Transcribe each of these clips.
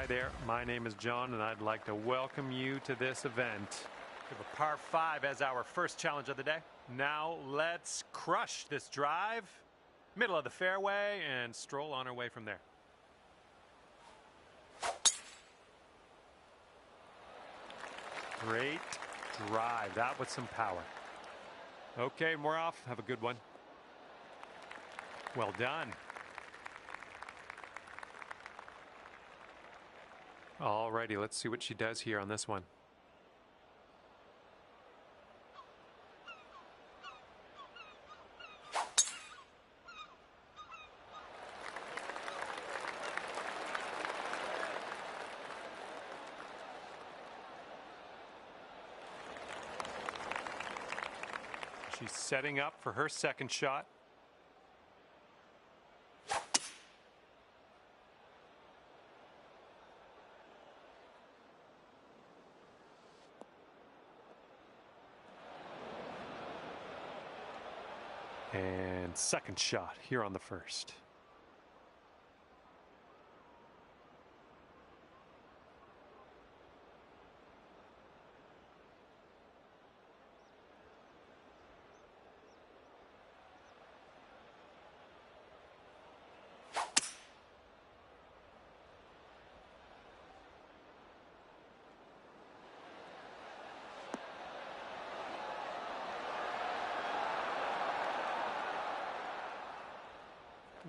Hi there, my name is John and I'd like to welcome you to this event. We have a par 5 as our first challenge of the day. Now let's crush this drive, middle of the fairway, and stroll on our way from there. Great drive, that was some power. Okay, we're off, have a good one. Well done. Alrighty, let's see what she does here on this one. She's setting up for her second shot. And second shot here on the first.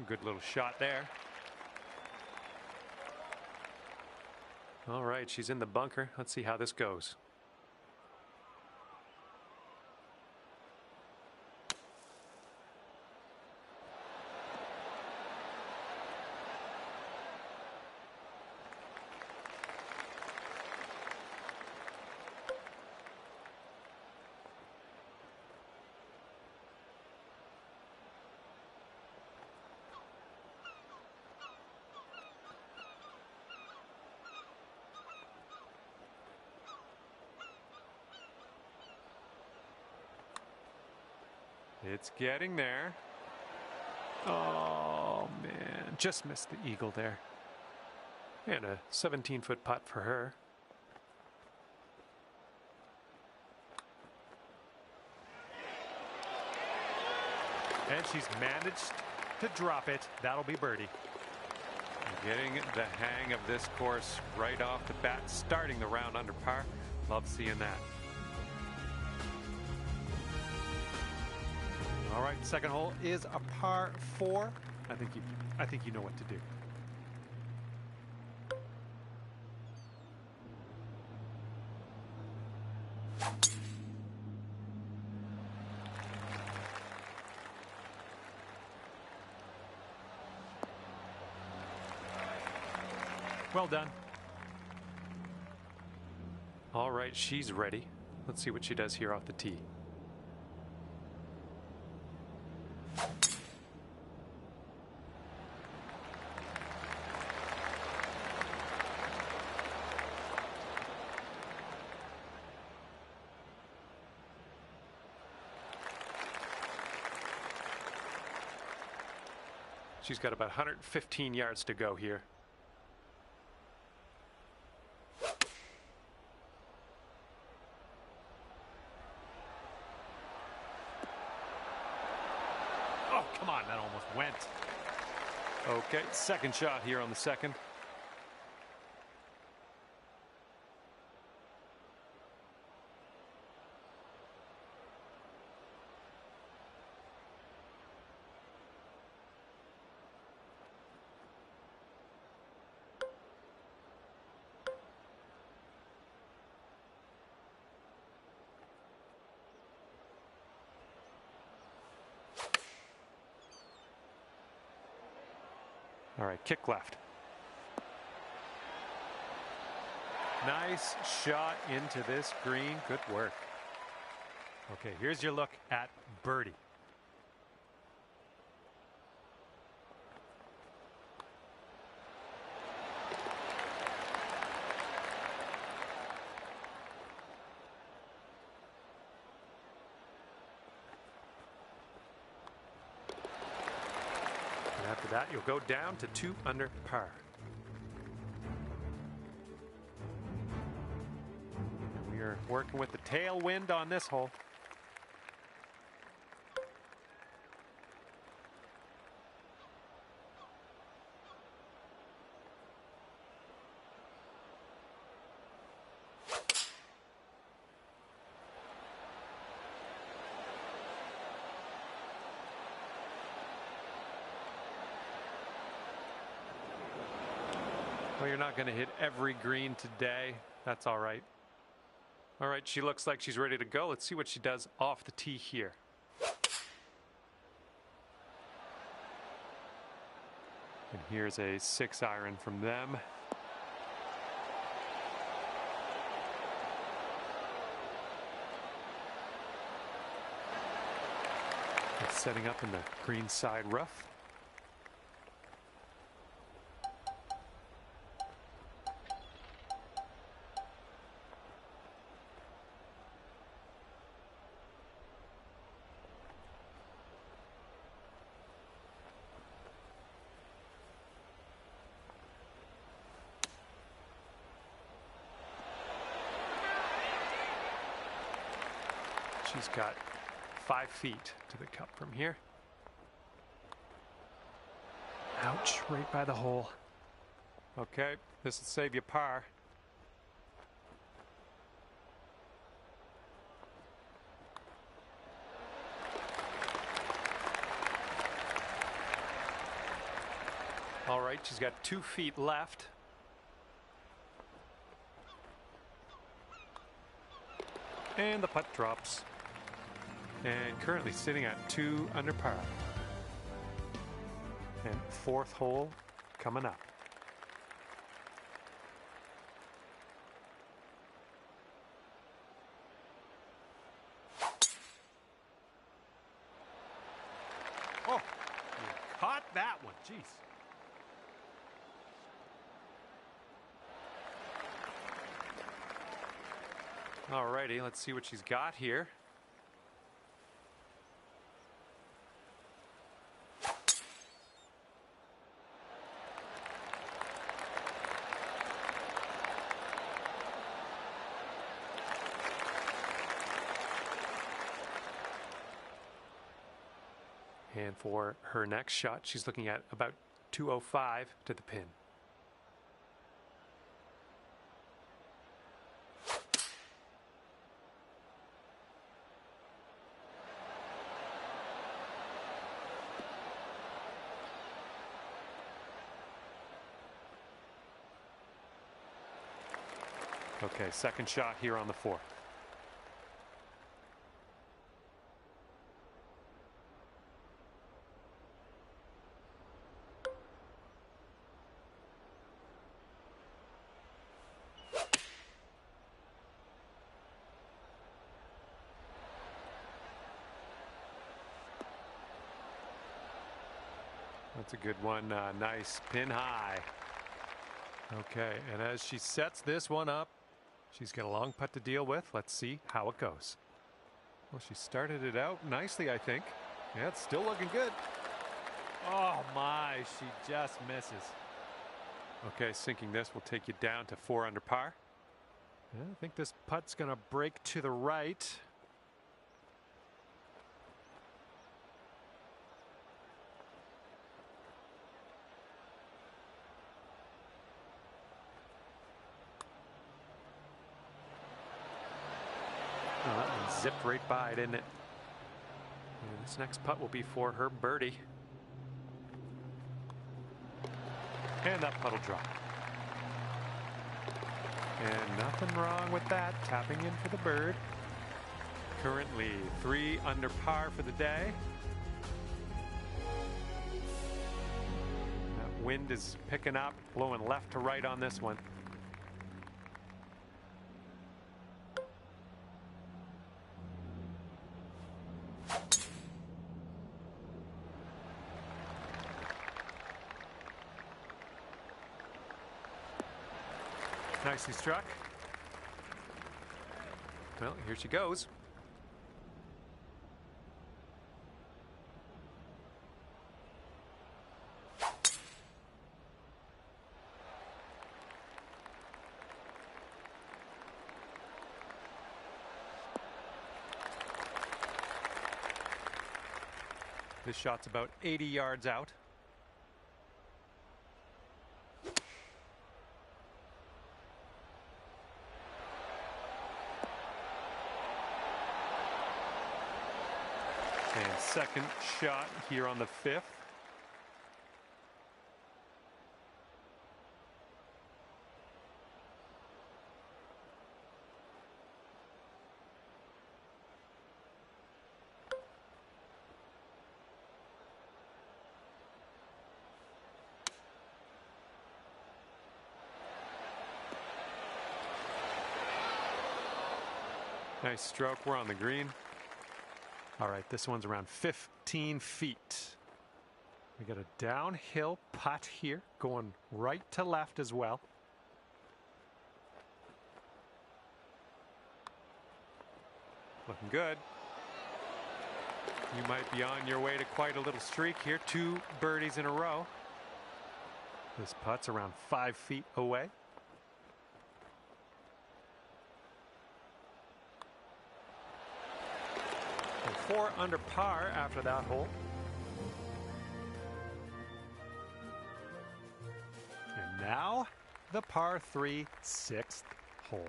Good little shot there. All right, she's in the bunker. Let's see how this goes. It's getting there. Oh, man. Just missed the eagle there. And a 17-foot putt for her. And she's managed to drop it. That'll be birdie. Getting the hang of this course right off the bat, starting the round under par. Love seeing that. All right, second hole is a par 4. I think you know what to do. Well done. All right, she's ready. Let's see what she does here off the tee. She's got about 115 yards to go here. Oh, come on, that almost went. Okay, second shot here on the second. All right, kick left. Nice shot into this green. Good work. Okay, here's your look at birdie. After that, you'll go down to 2 under par. You're working with the tailwind on this hole. Well, you're not going to hit every green today. That's all right. All right, she looks like she's ready to go. Let's see what she does off the tee here. And here's a 6-iron from them. It's setting up in the green side rough. She's got 5 feet to the cup from here. Ouch, right by the hole. Okay, this will save you par. All right, she's got 2 feet left. And the putt drops. And currently sitting at 2 under par. And 4th hole coming up. Oh, you caught that one. Jeez. All righty, let's see what she's got here. And for her next shot, she's looking at about 205 to the pin. Okay, second shot here on the 4th. That's a good one. Nice pin high. Okay, and as she sets this one up, she's got a long putt to deal with. Let's see how it goes. Well, she started it out nicely, I think. Yeah, it's still looking good. Oh my, she just misses. Okay, sinking this will take you down to 4 under par. Yeah, I think this putt's going to break to the right. Oh, that one zipped right by, didn't it? And this next putt will be for her birdie. And that putt will drop. And nothing wrong with that. Tapping in for the bird. Currently 3 under par for the day. That wind is picking up, blowing left to right on this one. Nicely struck. Well, here she goes. This shot's about 80 yards out. And second shot here on the 5th. Nice stroke. We're on the green. All right, this one's around 15 feet. We got a downhill putt here, going right to left as well. Looking good. You might be on your way to quite a little streak here. 2 birdies in a row. This putt's around 5 feet away. And 4 under par after that hole. And now the par 3 6th hole.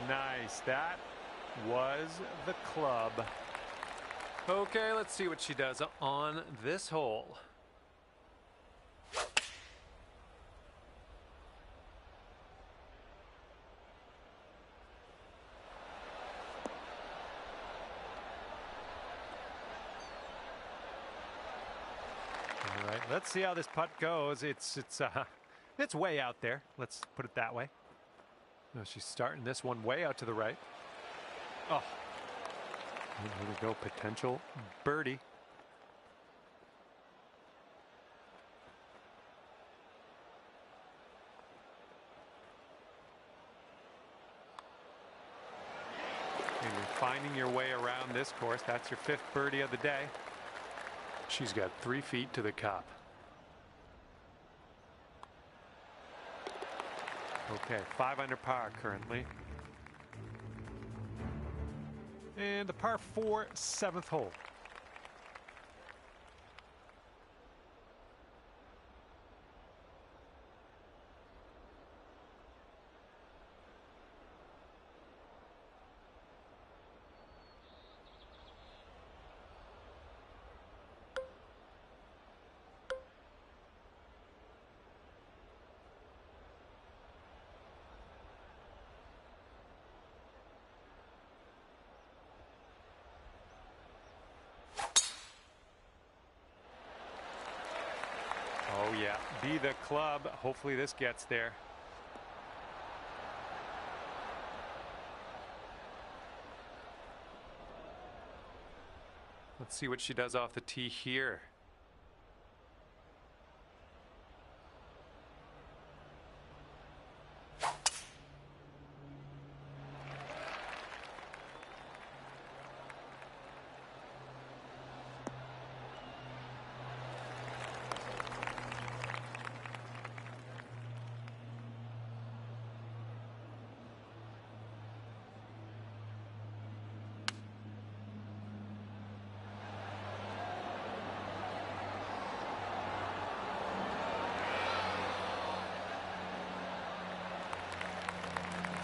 Nice. That was the club. Okay, let's see what she does on this hole. All right, let's see how this putt goes. It's way out there. Let's put it that way. No, she's starting this one way out to the right. Oh, and here we go, potential birdie. And you're finding your way around this course. That's your 5th birdie of the day. She's got 3 feet to the cup. Okay, 5 under par currently. And the par 4 7th hole. Oh yeah, be the club. Hopefully this gets there. Let's see what she does off the tee here.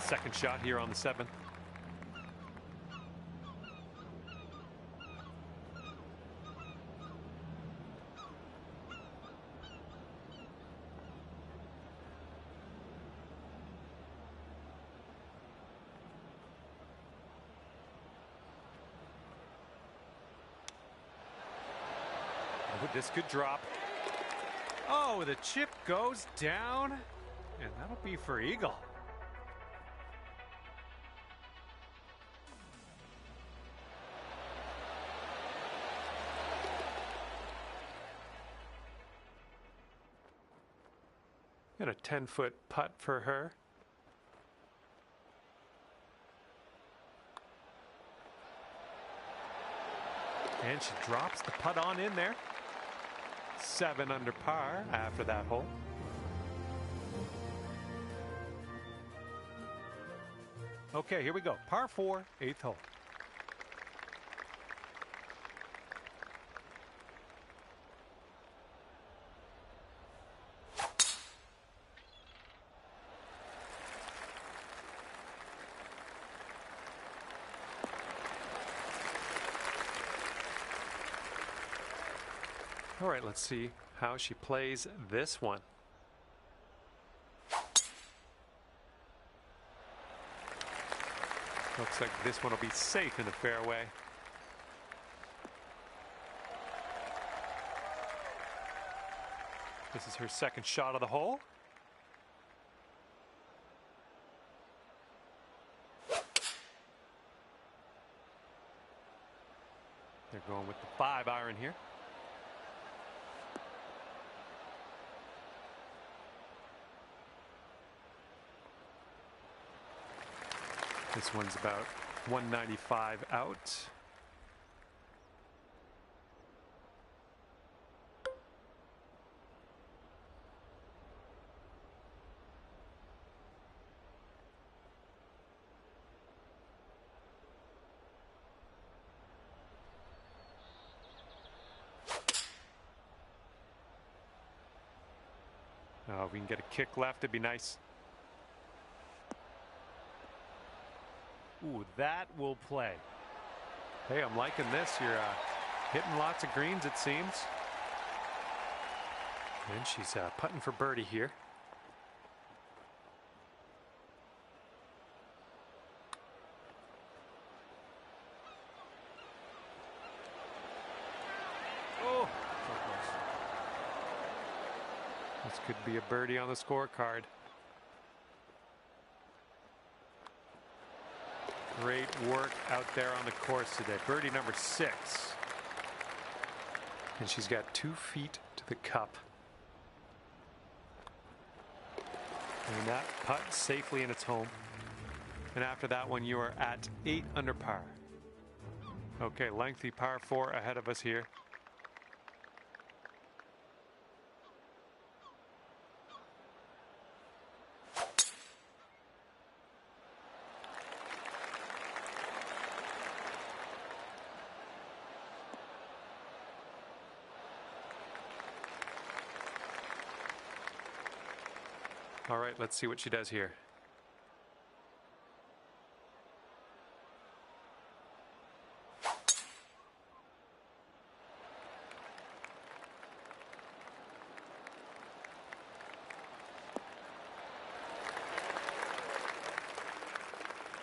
Second shot here on the 7th. Oh, this could drop. Oh, the chip goes down, and that'll be for eagle. Got a 10-foot putt for her. And she drops the putt on in there. 7 under par after that hole. Okay, here we go. Par 4, 8th hole. All right, let's see how she plays this one. Looks like this one will be safe in the fairway. This is her second shot of the hole. They're going with the 5-iron here. This one's about 195 out. Oh, if we can get a kick left, it'd be nice. Ooh, that will play. Hey, I'm liking this. You're hitting lots of greens, it seems. And she's putting for birdie here. Oh, so close. This could be a birdie on the scorecard. Great work out there on the course today. Birdie number 6. And she's got 2 feet to the cup. And that putt safely in its home. And after that one, you are at 8 under par. Okay, lengthy par 4 ahead of us here. All right, let's see what she does here.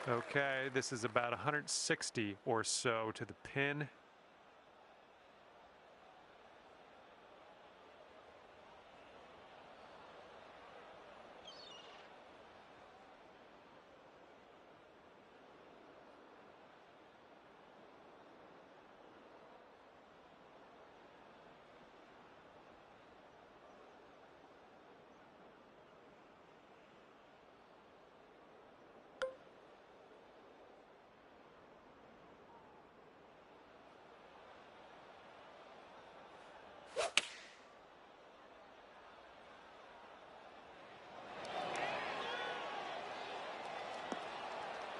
Okay, this is about 160 or so to the pin.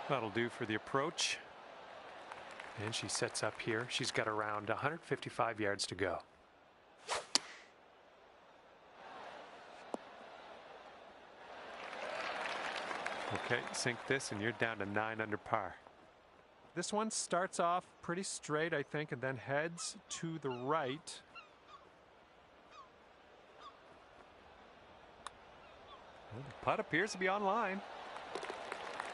That'll do for the approach. And she sets up here. She's got around 155 yards to go. Okay, sink this and you're down to 9 under par. This one starts off pretty straight, I think, and then heads to the right. And the putt appears to be on line.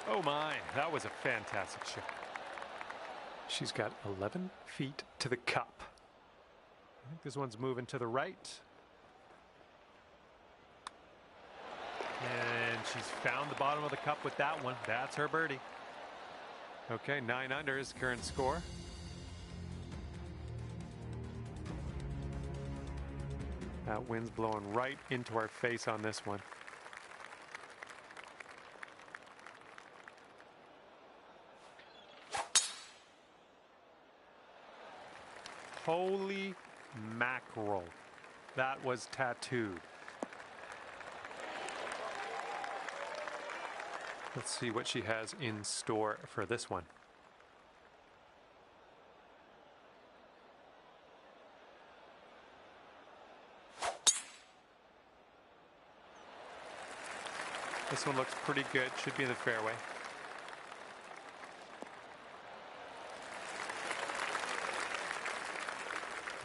Oh my, that was a fantastic shot. She's got 11 feet to the cup. I think this one's moving to the right. And she's found the bottom of the cup with that one. That's her birdie. Okay, 9 under is current score. That wind's blowing right into our face on this one. Holy mackerel. That was tattooed. Let's see what she has in store for this one. This one looks pretty good. Should be in the fairway.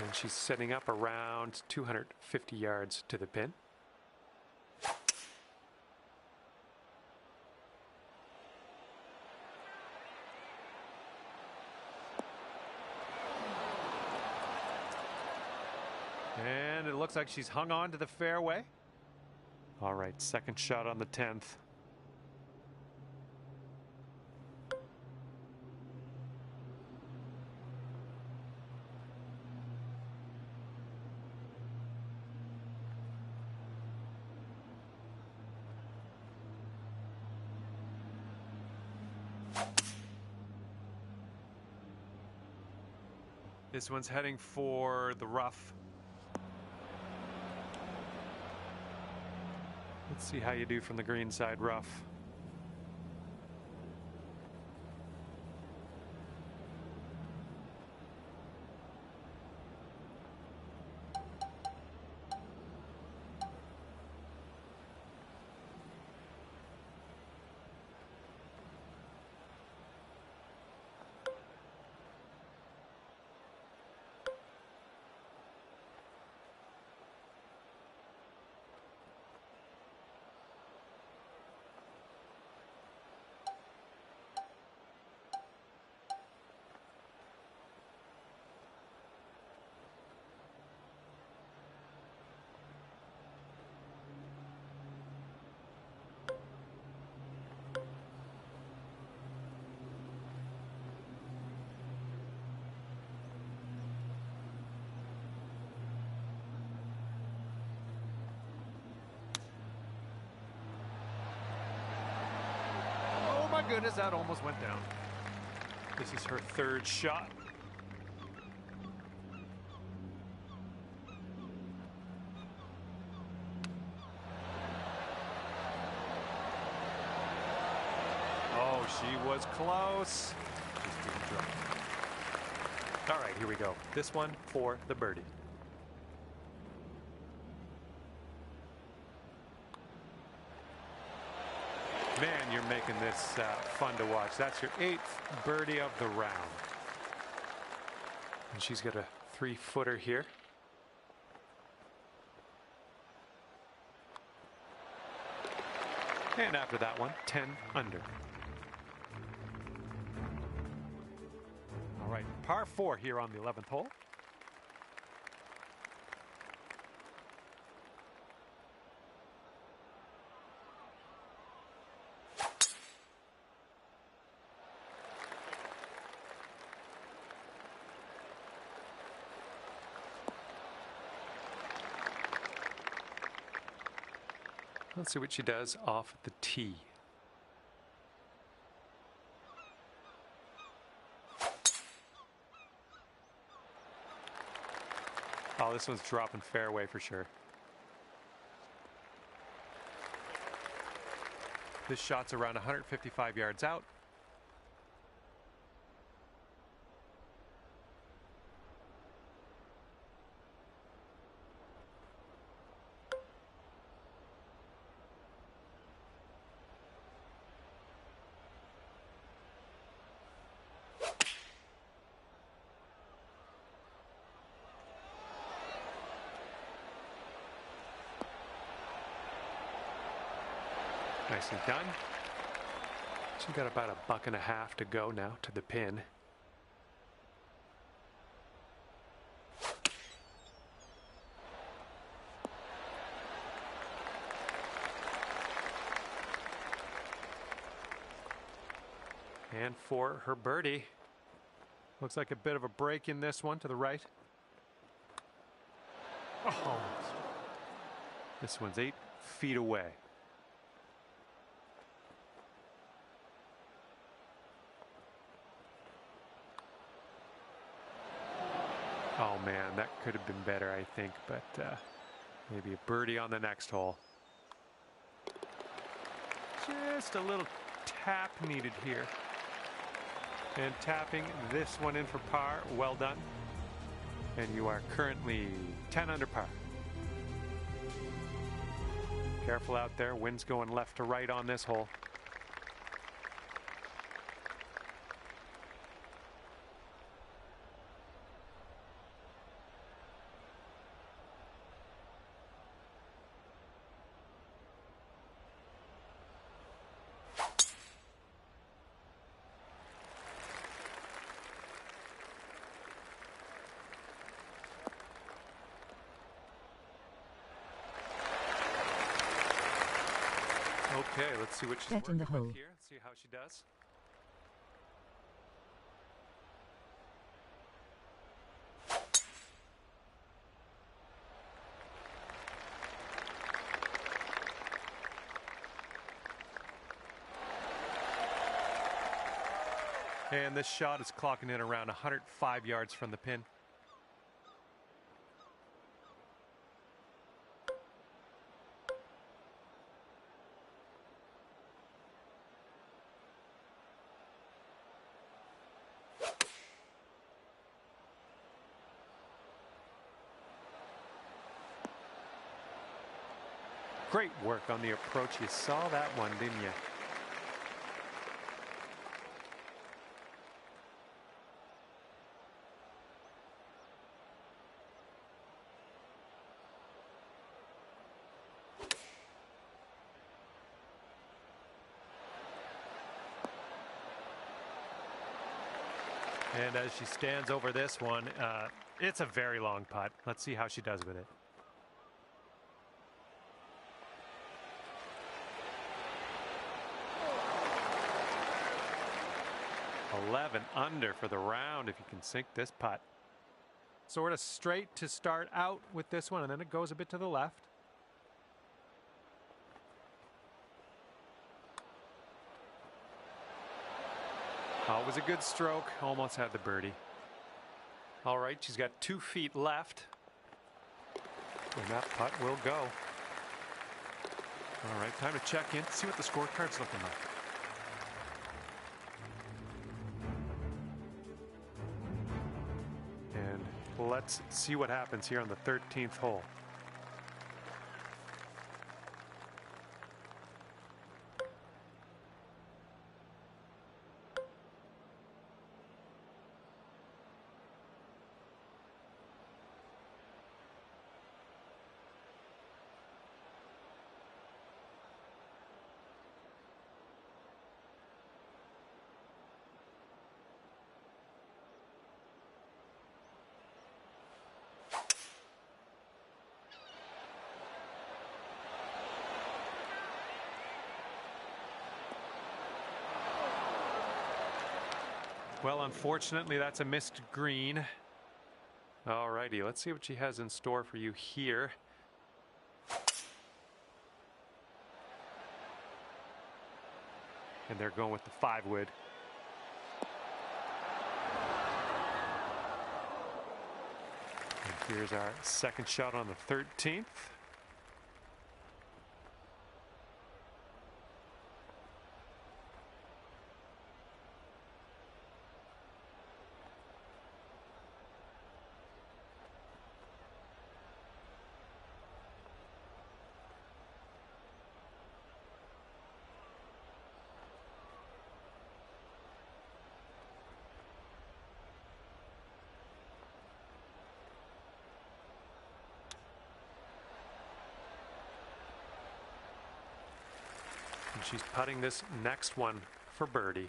And she's setting up around 250 yards to the pin. And it looks like she's hung on to the fairway. All right, second shot on the 10th. This one's heading for the rough. Let's see how you do from the green side rough. My goodness, that almost went down. This is her third shot. Oh, she was close. Just didn't drop. All right, here we go. This one for the birdie. Man, you're making this fun to watch. That's your 8th birdie of the round. And she's got a 3-footer here. And after that one, 10 under. All right, par 4 here on the 11th hole. Let's see what she does off the tee. Oh, this one's dropping fairway for sure. This shot's around 155 yards out. Nicely done. She's got about $1.50 to go now to the pin. And for her birdie, looks like a bit of a break in this one to the right. Oh, this one's 8 feet away. Oh man, that could have been better, I think, but maybe a birdie on the next hole. Just a little tap needed here. And tapping this one in for par. Well done. And you are currently 10 under par. Careful out there. Wind's going left to right on this hole. Okay, let's see what she's working with here. See how she does. And this shot is clocking in around 105 yards from the pin. Great work on the approach. You saw that one, didn't you? And as she stands over this one, it's a very long putt. Let's see how she does with it. 11 under for the round if you can sink this putt. Sort of straight to start out with this one, and then it goes a bit to the left. Always a good stroke. Almost had the birdie. All right, she's got 2 feet left. And that putt will go. All right, time to check in, see what the scorecard's looking like. And let's see what happens here on the 13th hole. Well, unfortunately, that's a missed green. All righty, let's see what she has in store for you here. And they're going with the 5-wood. And here's our second shot on the 13th. And she's putting this next one for birdie.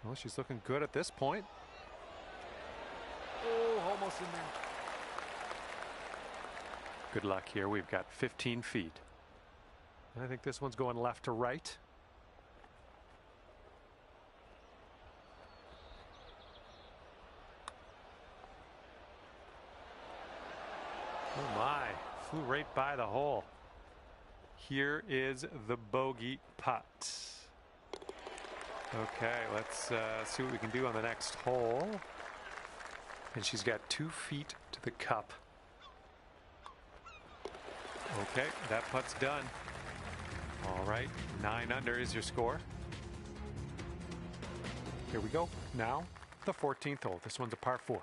Well, she's looking good at this point. Oh, almost in there. Good luck here. We've got 15 feet. And I think this one's going left to right. Oh my, flew right by the hole. Here is the bogey putt. Okay, let's see what we can do on the next hole. And she's got 2 feet to the cup. Okay, that putt's done. All right, 9 under is your score. Here we go. Now, the 14th hole. This one's a par 4.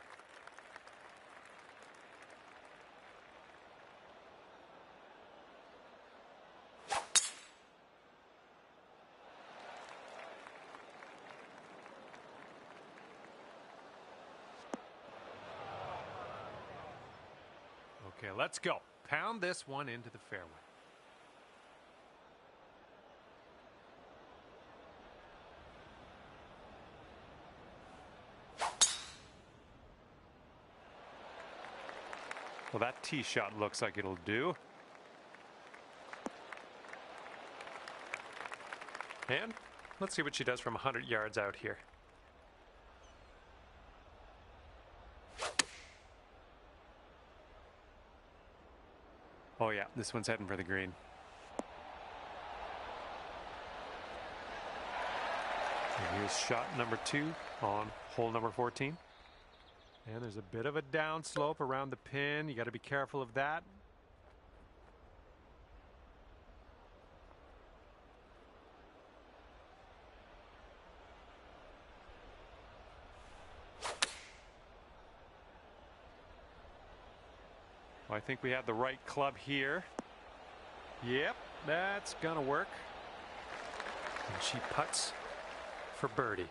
Okay, let's go. Pound this one into the fairway. Well, that tee shot looks like it'll do. And let's see what she does from 100 yards out here. Oh yeah, this one's heading for the green. And here's shot number 2 on hole number 14. And there's a bit of a downslope around the pin. You got to be careful of that. Well, I think we have the right club here. Yep, that's gonna work. And she putts for birdie.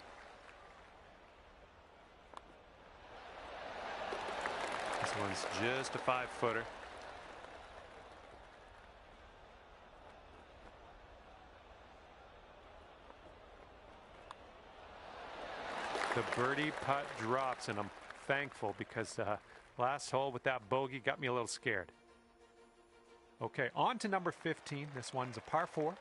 This one's just a 5-footer. The birdie putt drops, and I'm thankful because last hole with that bogey got me a little scared. Okay, on to number 15. This one's a par 4.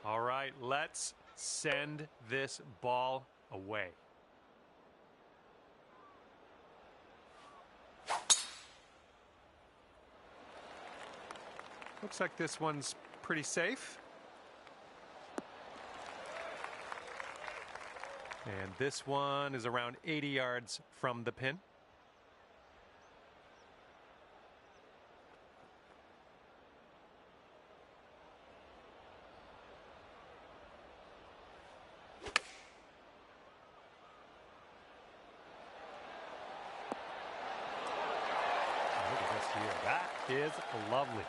All right, let's send this ball away. Looks like this one's pretty safe. And this one is around 80 yards from the pin. Look at this here. That is lovely.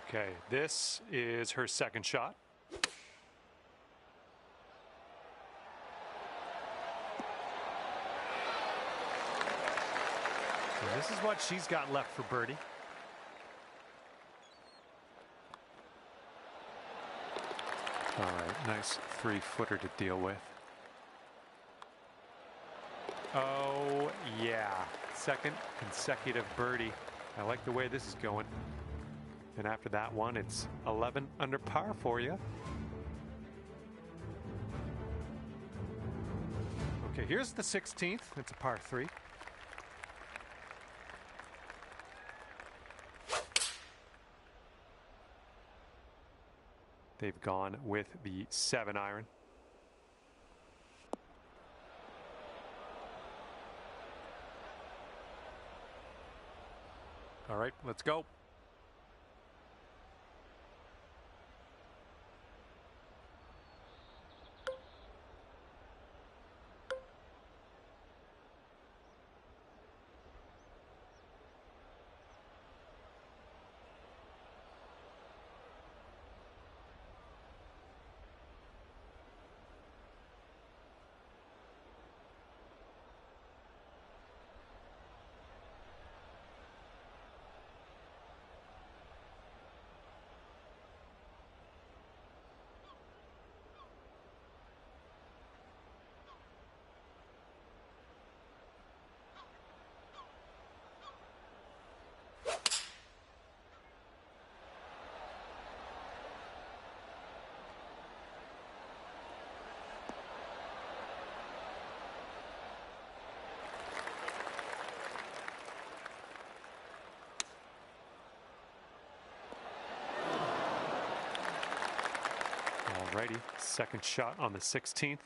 Okay, this is her second shot. So this is what she's got left for birdie. All right, nice 3-footer to deal with. Oh, yeah. Second consecutive birdie. I like the way this is going. And after that one, it's 11 under par for you. Okay, here's the 16th. It's a par 3. They've gone with the 7-iron. All right, let's go. Alrighty, second shot on the 16th.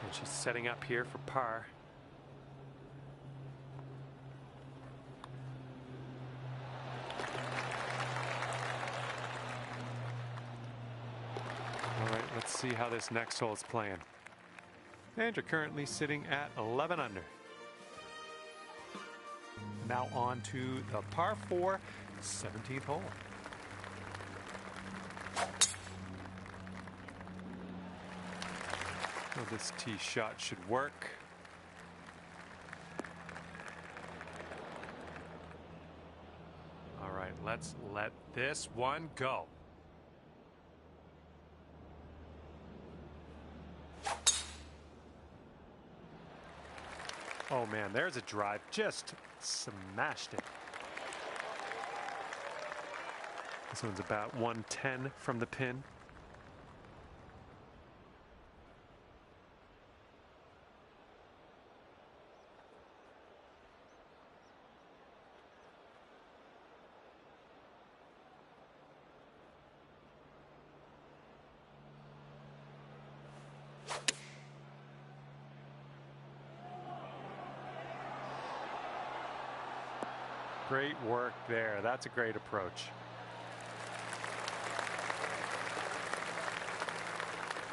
And she's setting up here for par. All right, let's see how this next hole is playing. And you're currently sitting at 11 under. Now on to the par 4, 17th hole. Well, this tee shot should work. All right, let's let this one go. Oh man, there's a drive, just smashed it. This one's about 110 from the pin. Great work there. That's a great approach.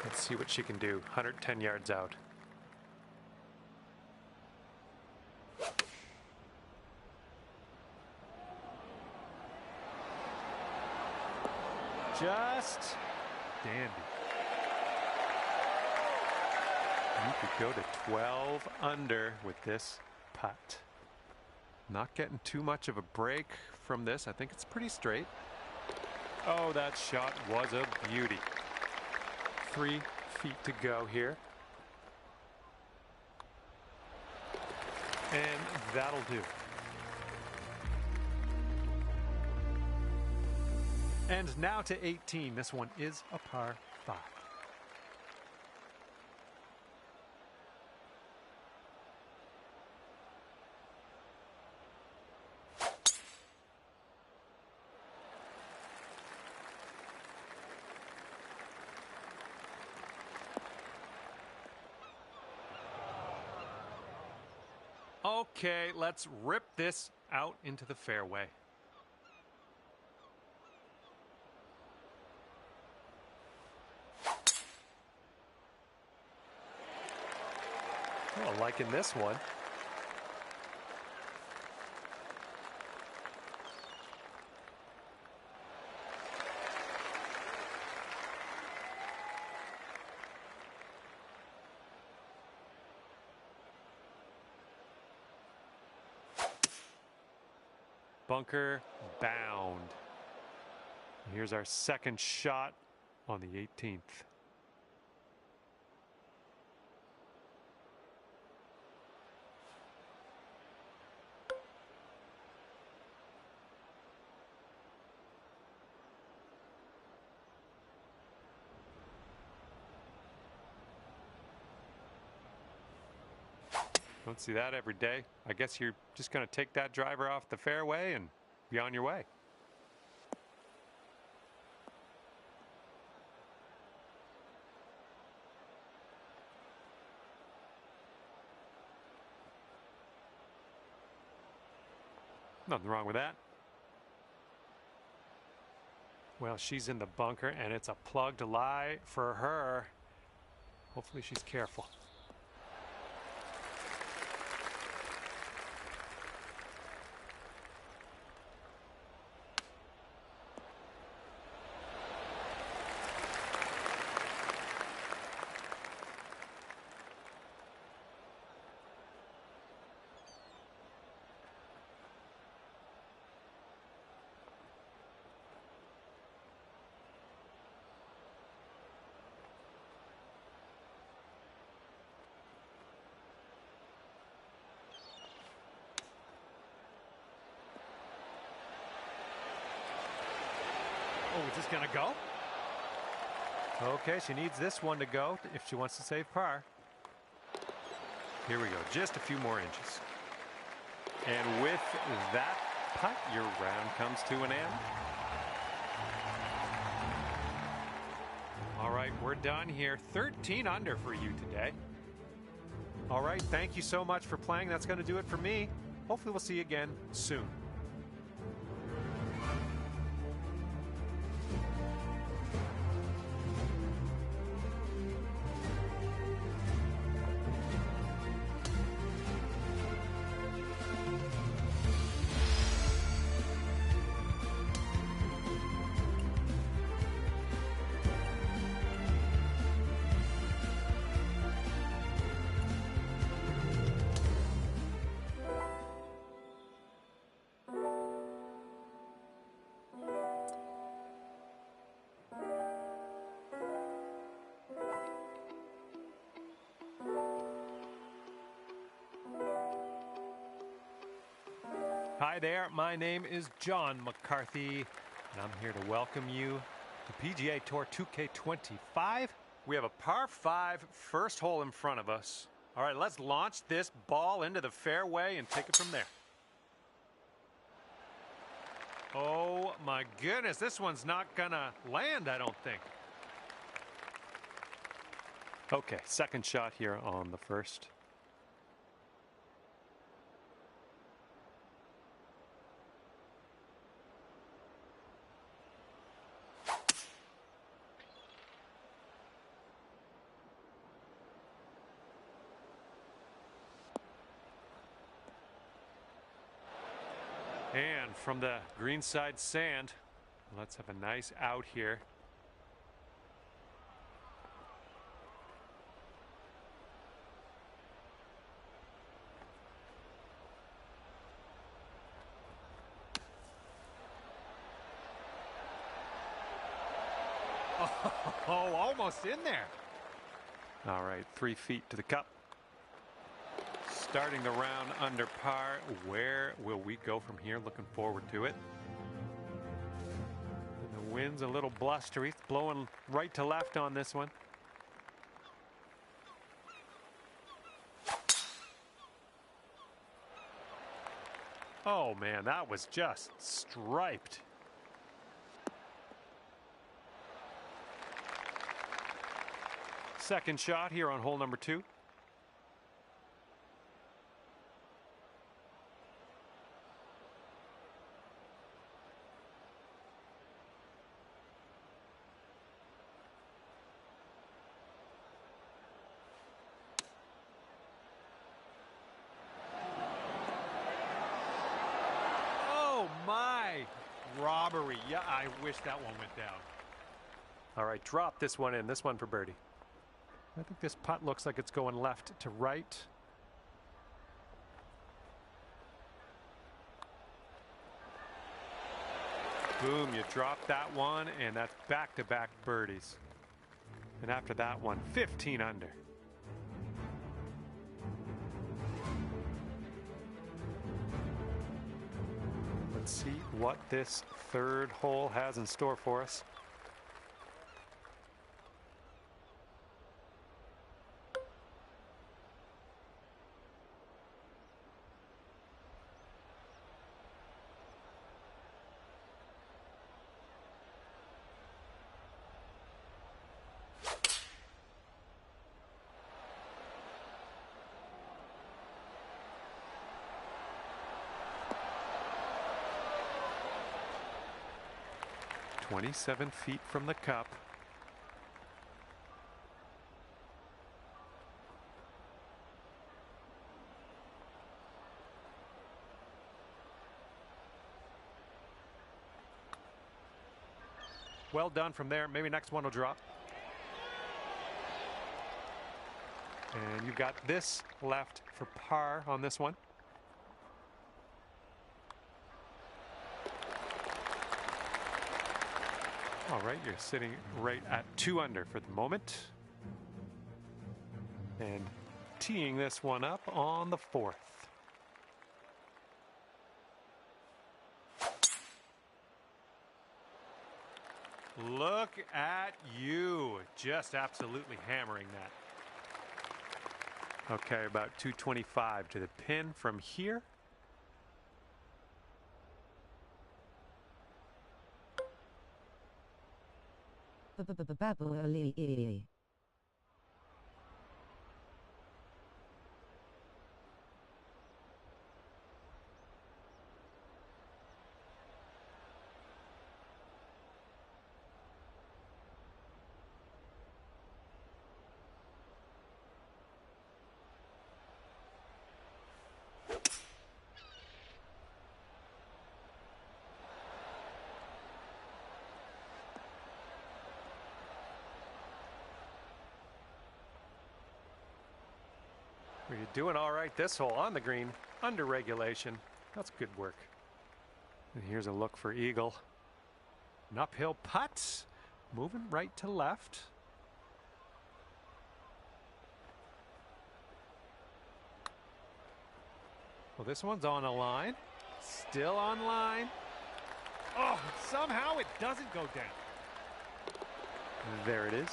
Let's see what she can do. 110 yards out. Just dandy. You could go to 12 under with this putt. Not getting too much of a break from this. I think it's pretty straight. Oh, that shot was a beauty. 3 feet to go here. And that'll do. And now to 18. This one is a par 5. Okay, let's rip this out into the fairway. Well, liking this one. Bunker bound. Here's our second shot on the 18th. Don't see that every day. I guess you're just going to take that driver off the fairway and be on your way. Nothing wrong with that. Well, she's in the bunker, and it's a plugged lie for her. Hopefully she's careful. Oh, is this going to go? Okay, she needs this one to go if she wants to save par. Here we go, just a few more inches. And with that putt, your round comes to an end. All right, we're done here. 13 under for you today. All right, thank you so much for playing. That's going to do it for me. Hopefully we'll see you again soon. Hi there, my name is John McCarthy, and I'm here to welcome you to PGA Tour 2K25. We have a par 5 first hole in front of us. All right, let's launch this ball into the fairway and take it from there. Oh my goodness, this one's not gonna land, I don't think. Okay, second shot here on the first. And from the greenside sand, let's have a nice out here. Oh, almost in there. All right, 3 feet to the cup. Starting the round under par. Where will we go from here? Looking forward to it. The wind's a little blustery. It's blowing right to left on this one. Oh man, that was just striped. Second shot here on hole number 2. My robbery. Yeah, I wish that one went down. All right, drop this one in. This one for birdie. I think this putt looks like it's going left to right. Boom, you drop that one, and that's back-to-back birdies. And after that one, 15 under. Let's see what this third hole has in store for us. 27 feet from the cup. Well done from there. Maybe next one will drop. And you've got this left for par on this one. All right, you're sitting right at 2 under for the moment. And teeing this one up on the 4th. Look at you, just absolutely hammering that. Okay, about 225 to the pin from here. You're doing all right this hole on the green, under regulation. That's good work. And here's a look for eagle. An uphill putt, moving right to left. Well, this one's on a line. Still on line. Oh, somehow it doesn't go down. There it is.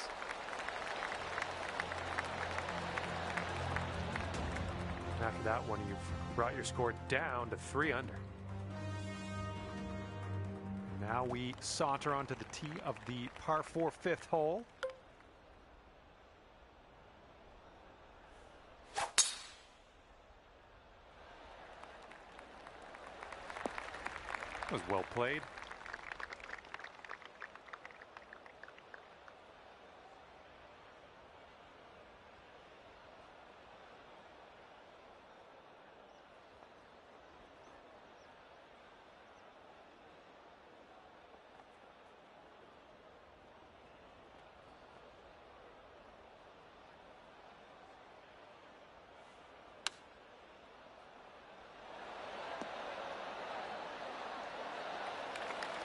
After that one, you've brought your score down to 3 under. Now we saunter onto the tee of the par 4 5th hole. That was well played.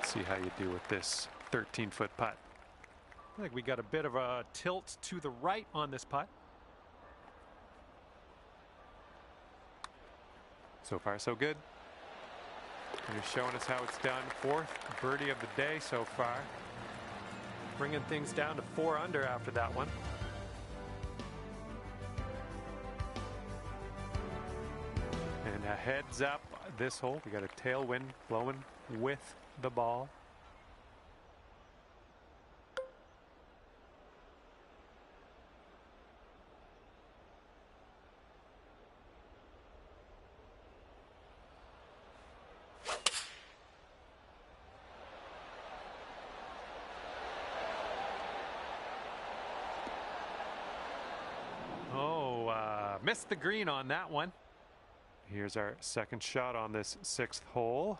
See how you do with this 13-foot putt. I think we got a bit of a tilt to the right on this putt. So far, so good. And you're showing us how it's done. 4th birdie of the day so far. Bringing things down to 4 under after that one. And a heads up this hole. We got a tailwind blowing with the ball. Missed the green on that one. Here's our second shot on this 6th hole.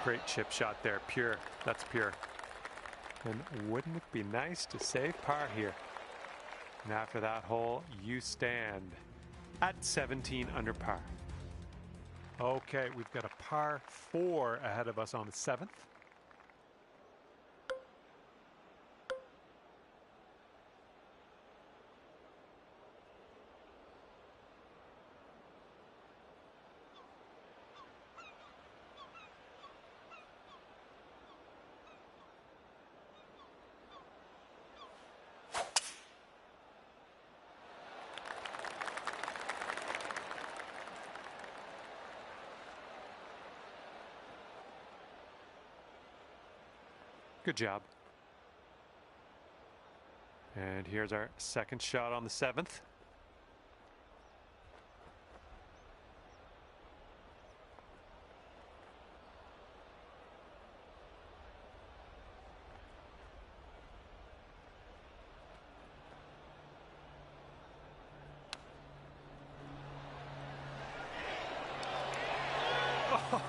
Great chip shot there, pure. That's pure. And wouldn't it be nice to save par here? And after that hole, you stand at 17 under par. Okay, we've got a par 4 ahead of us on the 7th. Good job. And here's our second shot on the 7th.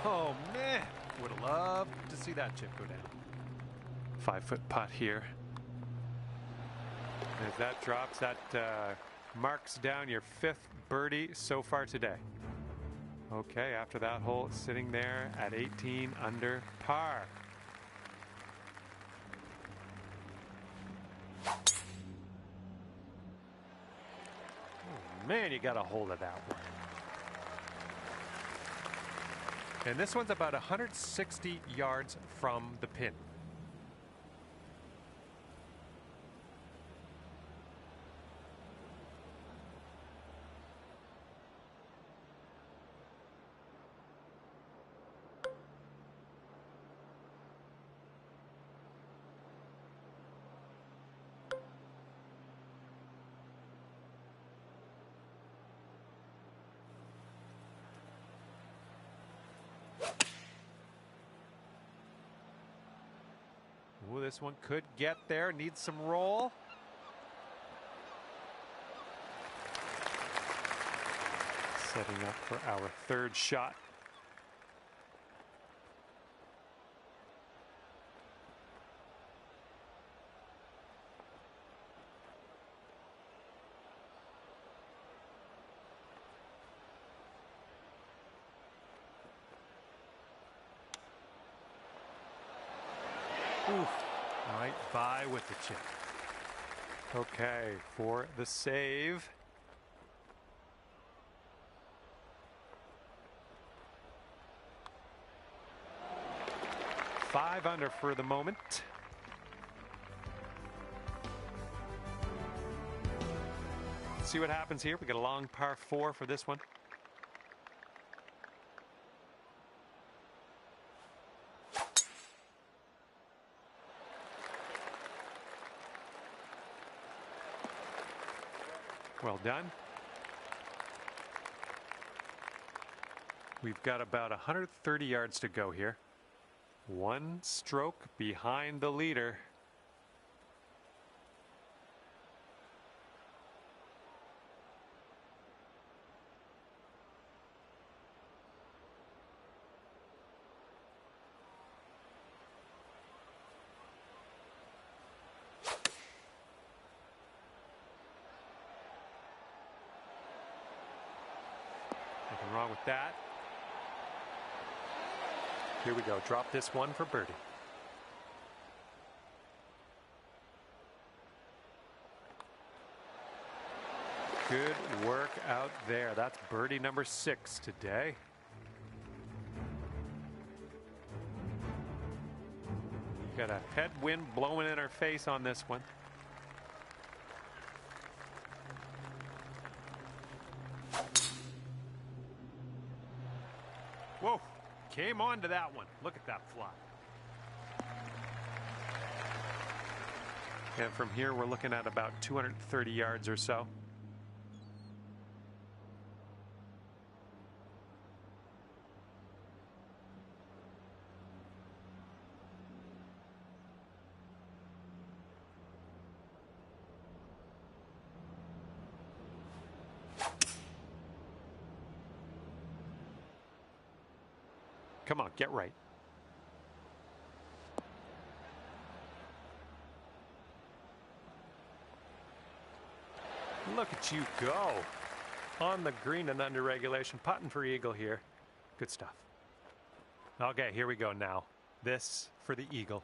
Oh, man. Would have loved to see that chip go down. 5-foot putt here. As that drops, that marks down your 5th birdie so far today. Okay, after that hole, sitting there at 18 under par. Oh, man, you got a hold of that one. And this one's about 160 yards from the pin. Ooh, this one could get there. Needs some roll. Setting up for our 3rd shot. Oof. Right by with the chip. Okay, for the save. Five under for the moment. Let's see what happens here. We got a long par 4 for this one. Well done. We've got about 130 yards to go here. 1 stroke behind the leader. Nothing wrong with that. Here we go. Drop this one for birdie. Good work out there. That's birdie number 6 today. Got a headwind blowing in our face on this one. Whoa. Came on to that one. Look at that fly. And from here, we're looking at about 230 yards or so. Come on, get right. Look at you go. On the green and under regulation, putting for eagle here. Good stuff. Okay, here we go now. This for the eagle.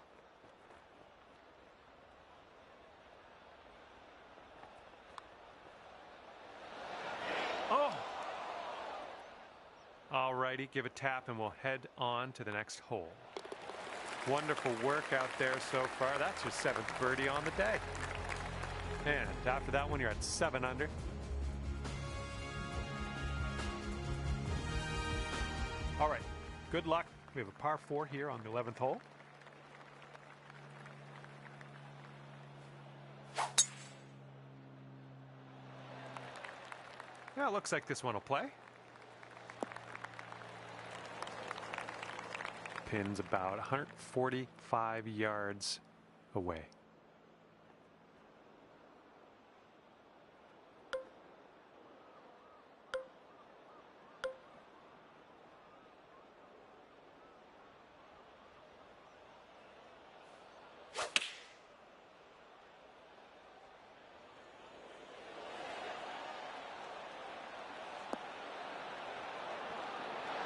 Oh! All righty, give a tap and we'll head on to the next hole. Wonderful work out there so far. That's your 7th birdie on the day. And after that one, you're at 7 under. All right, good luck. We have a par 4 here on the 11th hole. Yeah, it looks like this one will play. Pin's about 145 yards away.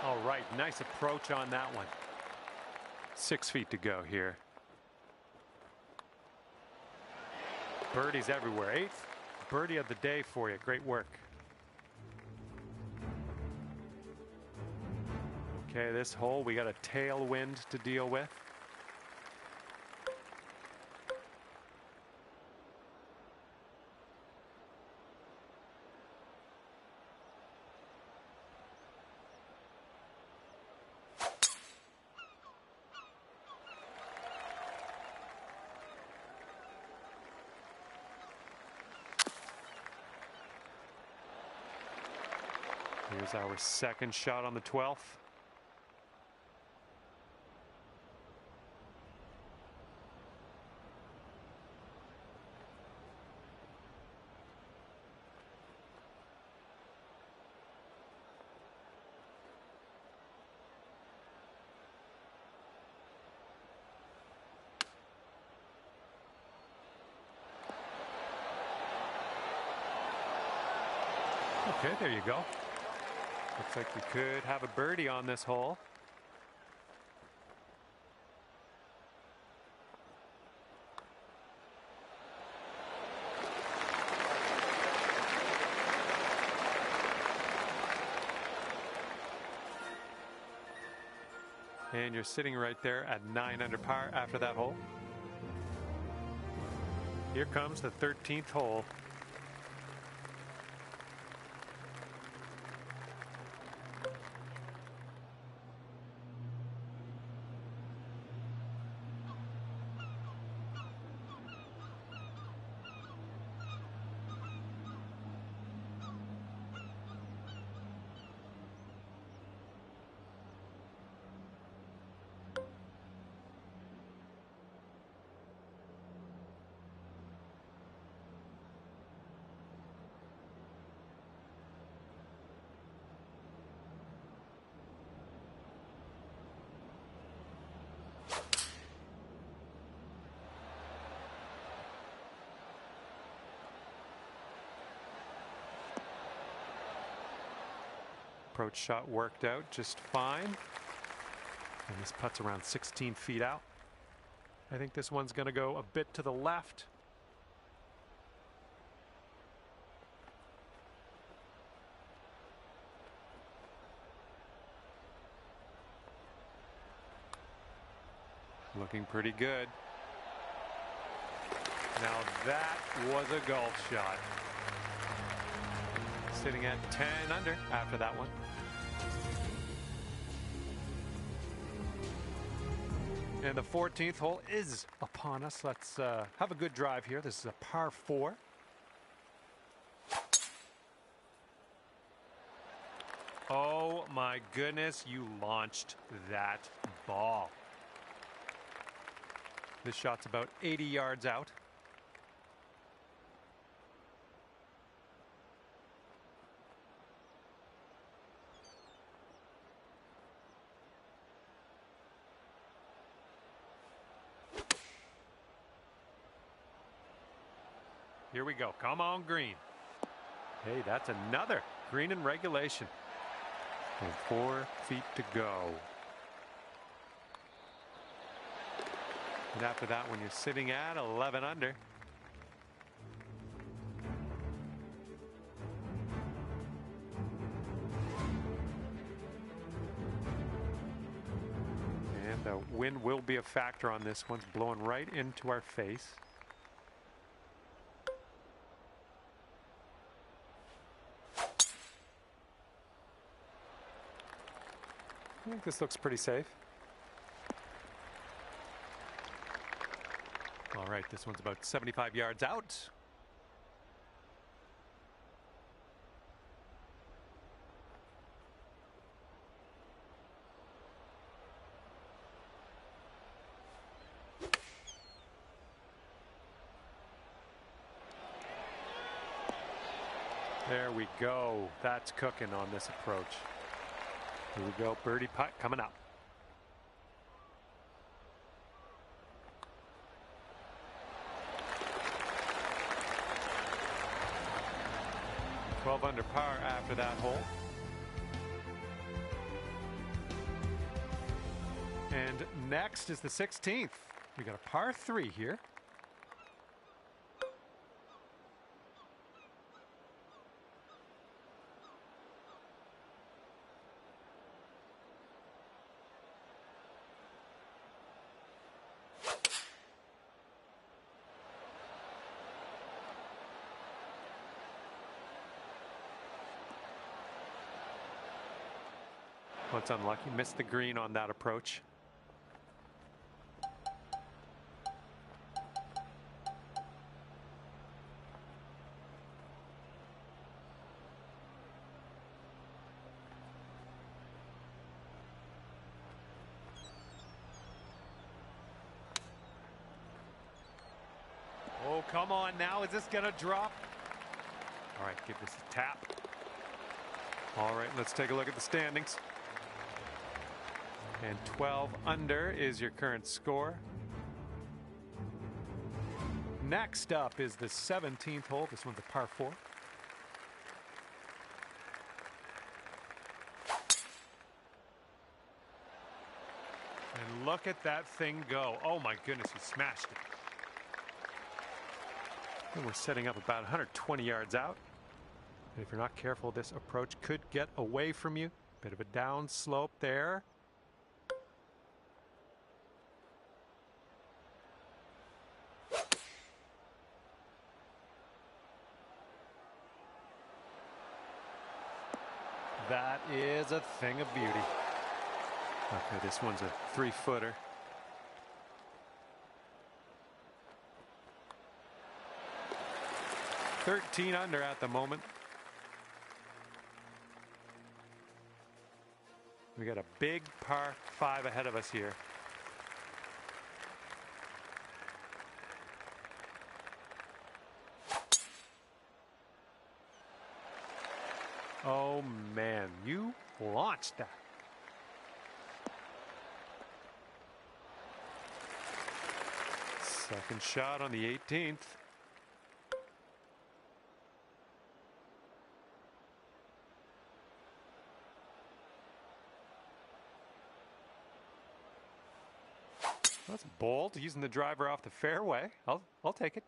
All right, nice approach on that one. 6 feet to go here. Birdies everywhere. 8th birdie of the day for you. Great work. Okay, this hole we got a tailwind to deal with. Here's our second shot on the 12th. Okay, there you go. Looks like we could have a birdie on this hole. And you're sitting right there at 9 under par after that hole. Here comes the 13th hole. Approach shot worked out just fine. And this putt's around 16 feet out. I think this one's going to go a bit to the left. Looking pretty good. Now that was a golf shot. Sitting at 10 under after that one. And the 14th hole is upon us. Let's have a good drive here. This is a par 4. Oh my goodness, you launched that ball. This shot's about 80 yards out. Here we go. Come on, green. Hey, that's another green in regulation. And 4 feet to go. And after that one, you're sitting at 11 under. And the wind will be a factor on this one. It's blowing right into our face. I think this looks pretty safe. All right, this one's about 75 yards out. There we go. That's cooking on this approach. Here we go, birdie putt coming up. Under par after that hole. And next is the 16th. We got a par 3 here. Well, it's unlucky. Missed the green on that approach. Oh, come on now. Is this going to drop? All right, give this a tap. All right, let's take a look at the standings. And 12 under is your current score. Next up is the 17th hole. This one's a par 4. And look at that thing go. Oh my goodness, he smashed it. And we're setting up about 120 yards out. And if you're not careful, this approach could get away from you. Bit of a down slope there. That is a thing of beauty. Okay, this one's a 3-footer. $13 under at the moment. We got a big par 5 ahead of us here. Oh man, you launched that. Second shot on the 18th. That's bold, using the driver off the fairway. I'll take it.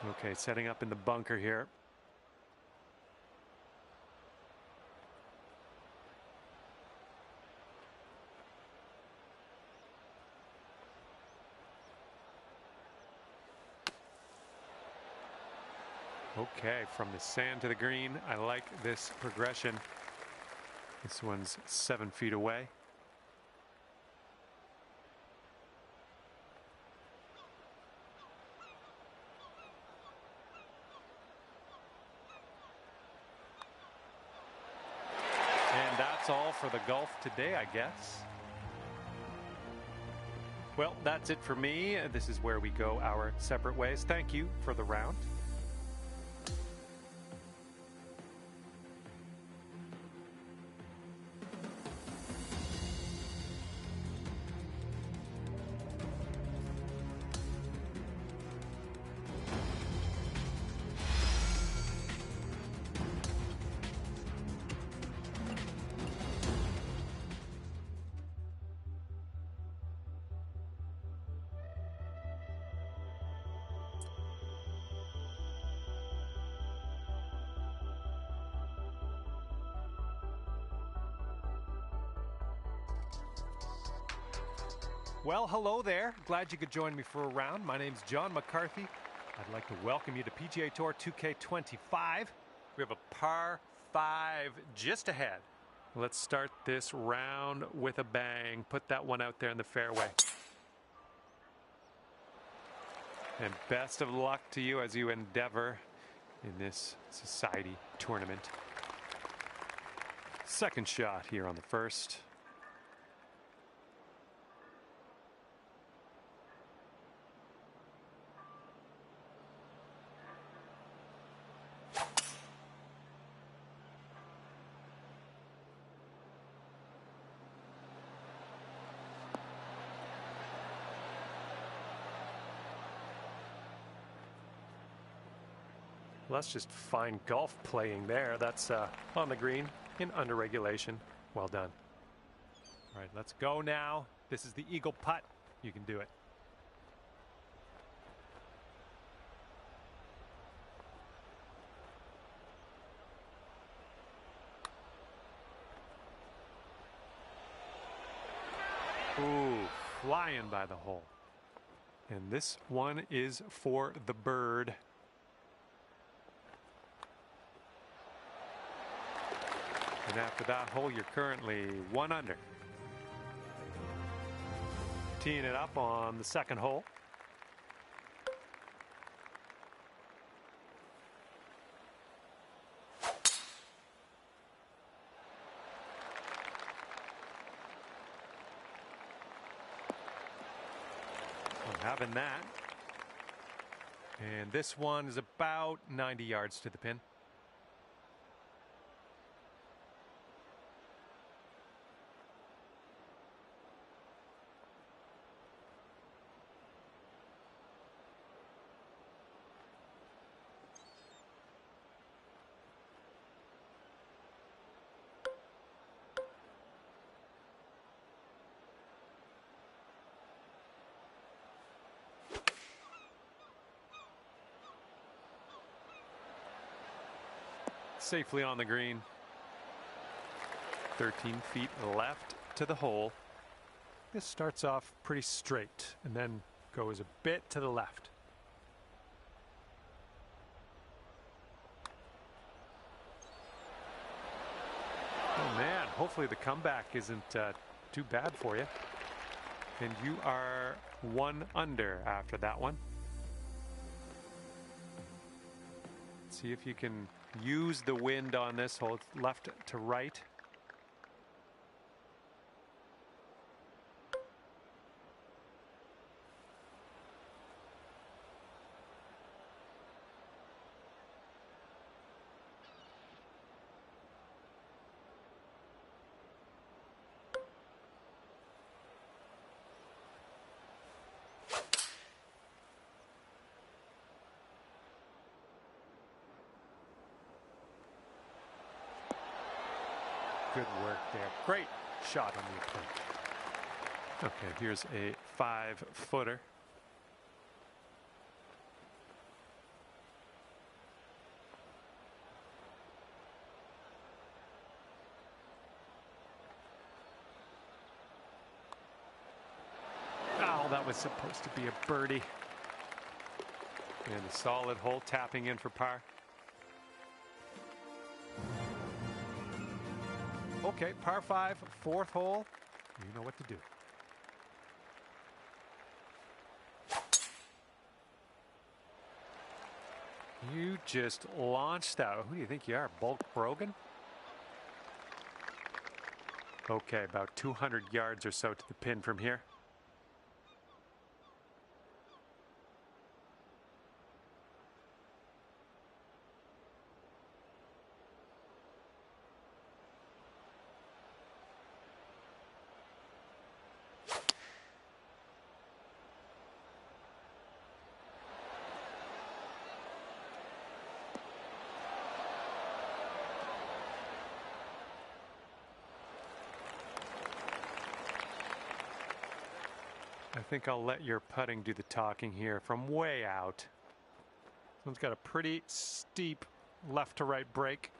Okay, setting up in the bunker here. Okay, from the sand to the green, I like this progression. This one's 7 feet away. And that's all for the golf today, I guess. Well, that's it for me. This is where we go our separate ways. Thank you for the round. Well, hello there. Glad you could join me for a round. My name's John McCarthy. I'd like to welcome you to PGA Tour 2K25. We have a par 5 just ahead. Let's start this round with a bang. Put that one out there in the fairway. And best of luck to you as you endeavor in this society tournament. Second shot here on the first. Well, that's just fine golf playing there. That's on the green in under regulation. Well done. All right, let's go now. This is the eagle putt. You can do it. Ooh, flying by the hole. And this one is for the bird. And after that hole, you're currently 1 under. Teeing it up on the second hole. I'm having that. And this one is about 90 yards to the pin. Safely on the green. 13 feet left to the hole. This starts off pretty straight and then goes a bit to the left. Oh man, hopefully the comeback isn't too bad for you. And you are 1 under after that one. See if you can use the wind on this hole. It's left to right. Good work there. Great shot on the approach. Okay, here's a 5-footer. Oh, that was supposed to be a birdie. And a solid hole tapping in for par. Okay, par 5, 4th hole. You know what to do. You just launched out. Who do you think you are, Bulk Brogan? Okay, about 200 yards or so to the pin from here. I think I'll let your putting do the talking here from way out. This one's got a pretty steep left to right break.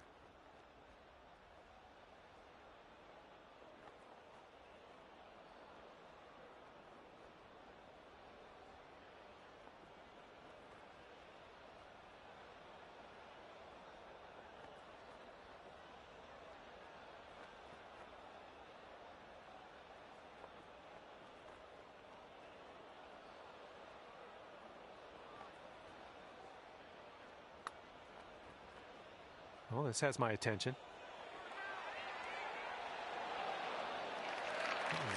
Well, this has my attention.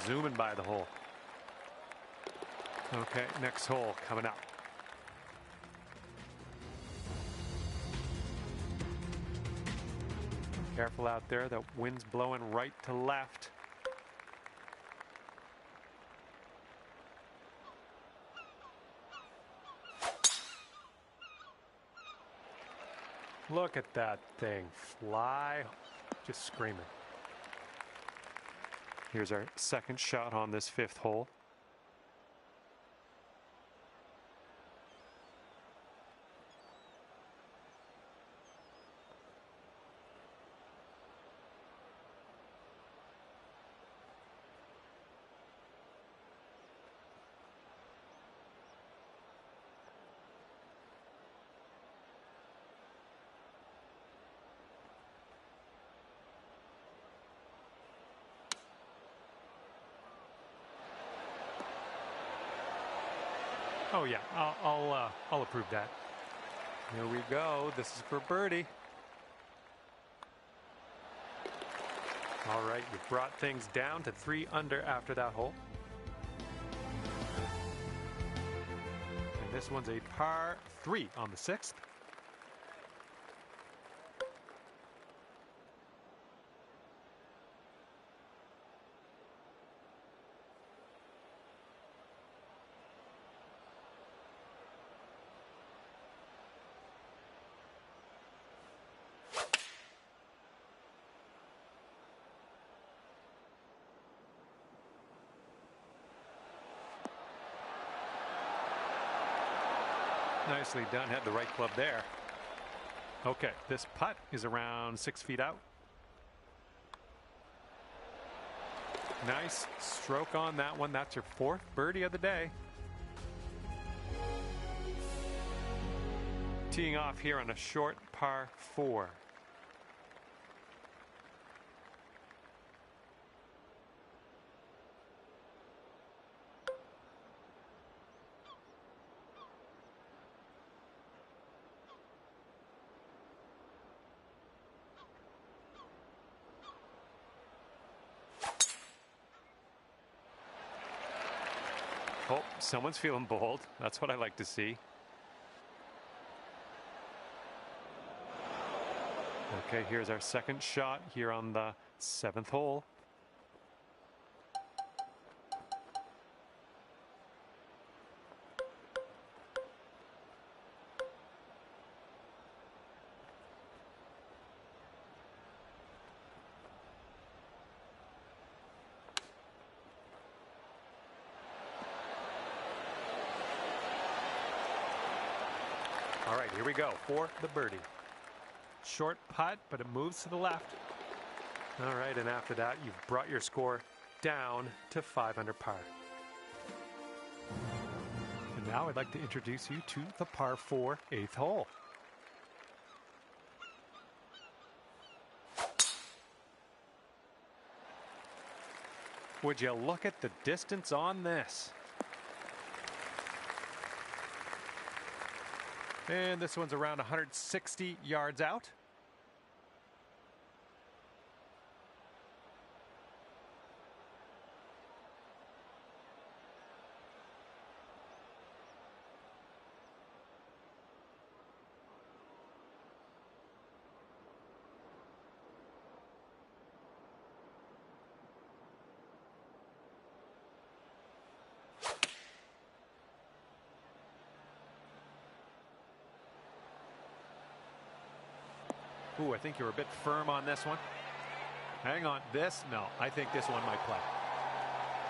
Zooming by the hole. Okay, next hole coming up. Careful out there, the wind's blowing right to left. Look at that thing fly, just screaming. Here's our second shot on this fifth hole. Oh yeah, I'll approve that. Here we go. This is for birdie. All right, you brought things down to 3 under after that hole. And this one's a par 3 on the 6th. Nicely done, had the right club there. Okay, this putt is around 6 feet out. Nice stroke on that one. That's your 4th birdie of the day. Teeing off here on a short par 4. Oh, someone's feeling bold. That's what I like to see. Okay, here's our second shot here on the 7th hole. All right, here we go for the birdie. Short putt, but it moves to the left. All right, and after that, you've brought your score down to 5 under par. And now I'd like to introduce you to the par 4 8th hole. Would you look at the distance on this? And this one's around 160 yards out. Ooh, I think you're a bit firm on this one. Hang on. This? No, I think this one might play.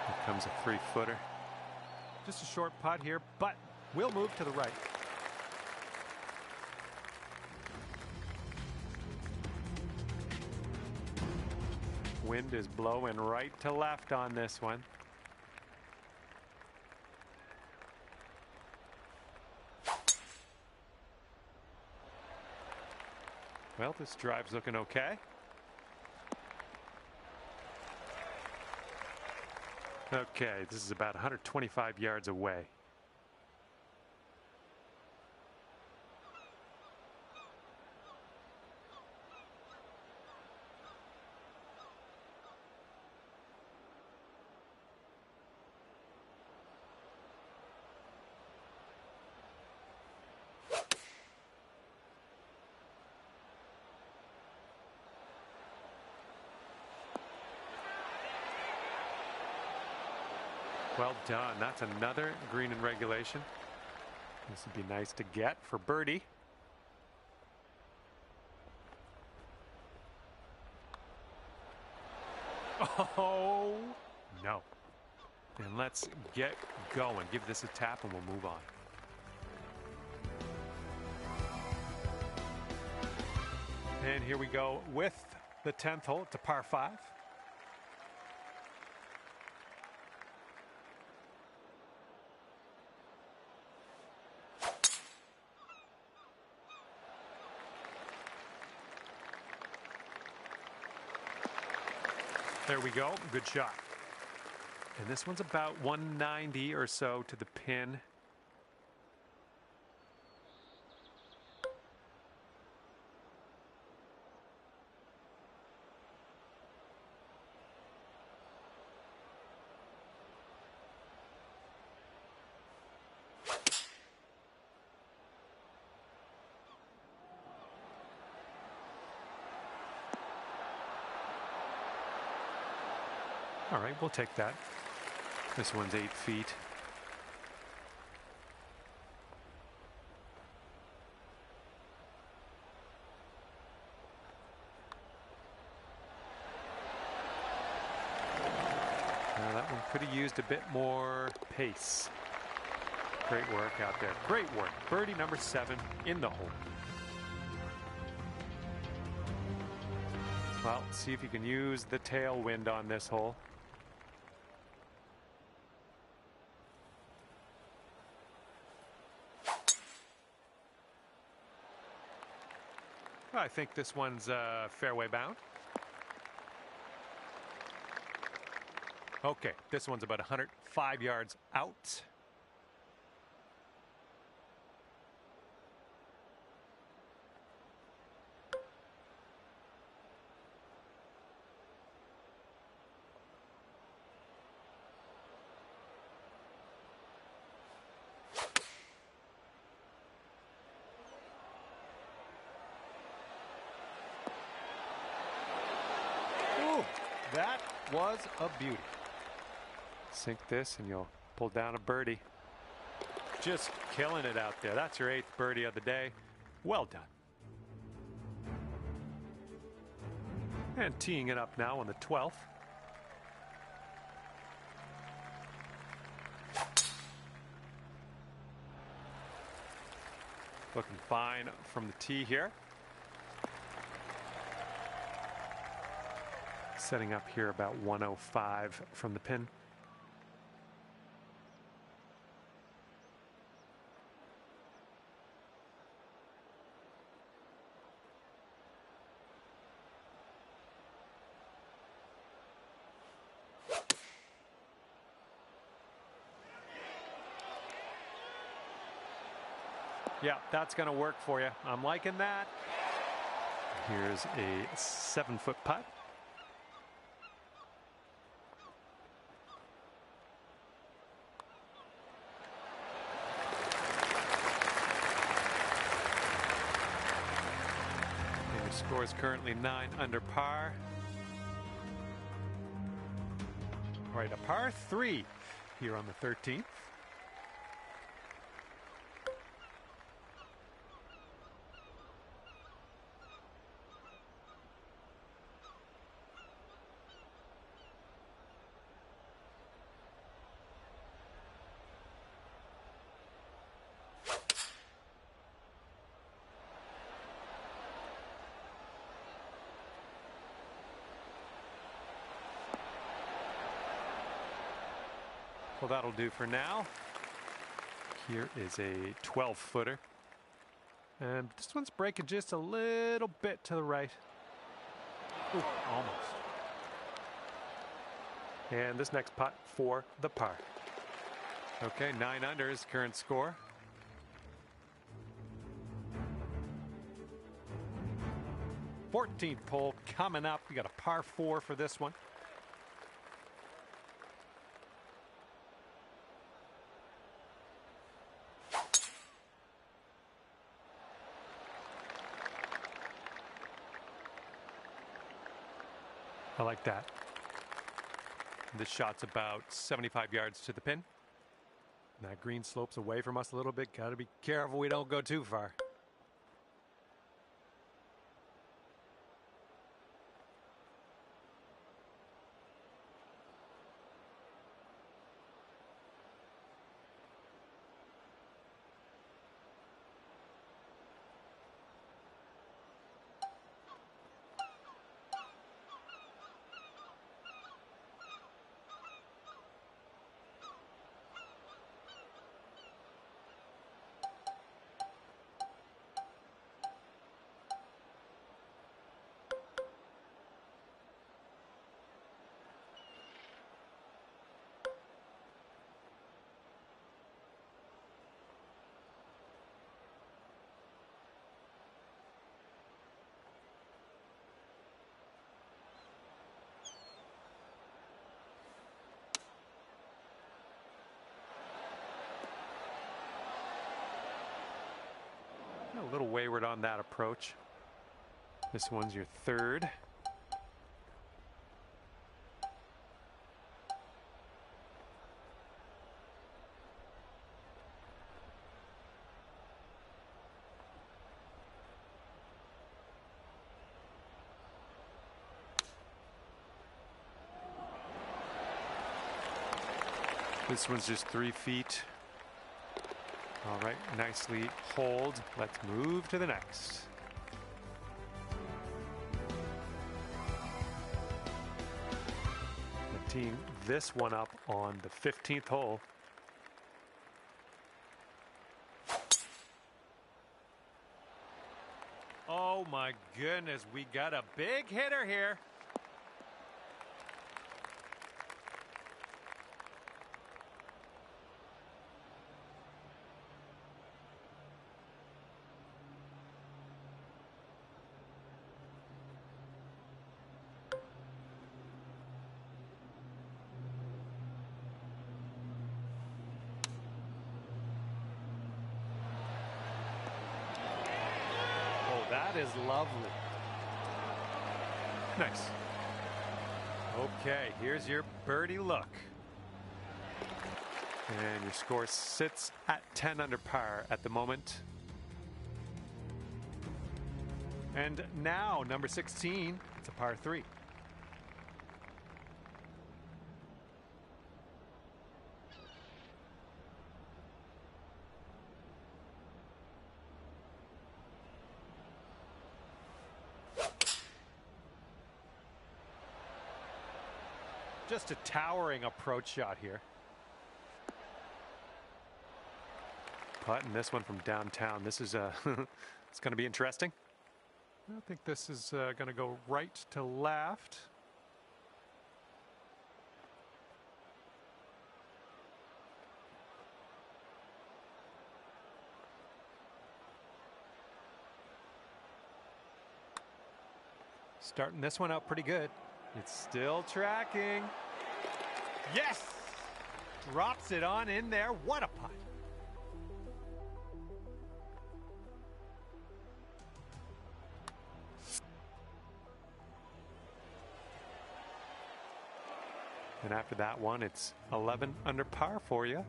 Here comes a 3-footer. Just a short putt here, but we'll move to the right. Wind is blowing right to left on this one. Well, this drive's looking okay. Okay, this is about 125 yards away. Well done. That's another green in regulation. This would be nice to get for birdie. Oh, no. And let's get going. Give this a tap and we'll move on. And here we go with the 10th hole. It's a par 5. There we go. Good shot. And this one's about 190 or so to the pin. All right, we'll take that. This one's 8 feet. Now that one could have used a bit more pace. Great work out there. Great work. Birdie number 7 in the hole. Well, see if you can use the tailwind on this hole. I think this one's fairway bound. Okay, this one's about 105 yards out. That was a beauty. Sink this and you'll pull down a birdie. Just killing it out there. That's your 8th birdie of the day. Well done. And teeing it up now on the 12th. Looking fine from the tee here. Setting up here about 105 from the pin. Yeah, that's going to work for you. I'm liking that. Here's a 7-foot putt. Score is currently 9 under par. All right, a par 3 here on the 13th. Well, that'll do for now. Here is a 12-footer. And this one's breaking just a little bit to the right. Ooh, almost. And this next putt for the par. Okay, 9 under is current score. Fourteenth hole coming up. We got a par 4 for this one. I like that. This shot's about 75 yards to the pin. That green slopes away from us a little bit. Got to be careful we don't go too far. A little wayward on that approach. This one's your third. This one's just 3 feet. All right, nicely hold. Let's move to the next. The team this one up on the 15th hole. Oh my goodness, we got a big hitter here. That is lovely. Nice. Okay, here's your birdie look. And your score sits at 10 under par at the moment. And now, number 16, it's a par 3. Just a towering approach shot here. Putting this one from downtown. This is it's going to be interesting. I think this is going to go right to left. Starting this one out pretty good. It's still tracking. Yes! Drops it on in there. What a putt. And after that one, it's 11 under par for you.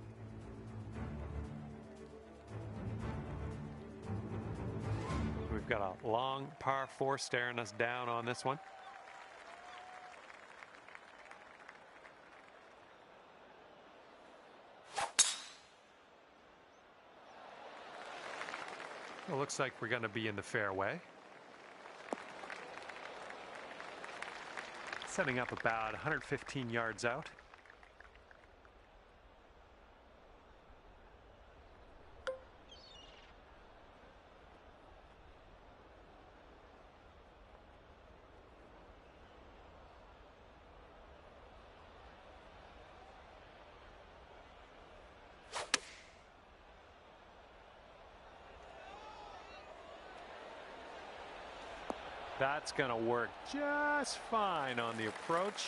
We've got a long par 4 staring us down on this one. It looks like we're going to be in the fairway. Setting up about 115 yards out. That's going to work just fine on the approach.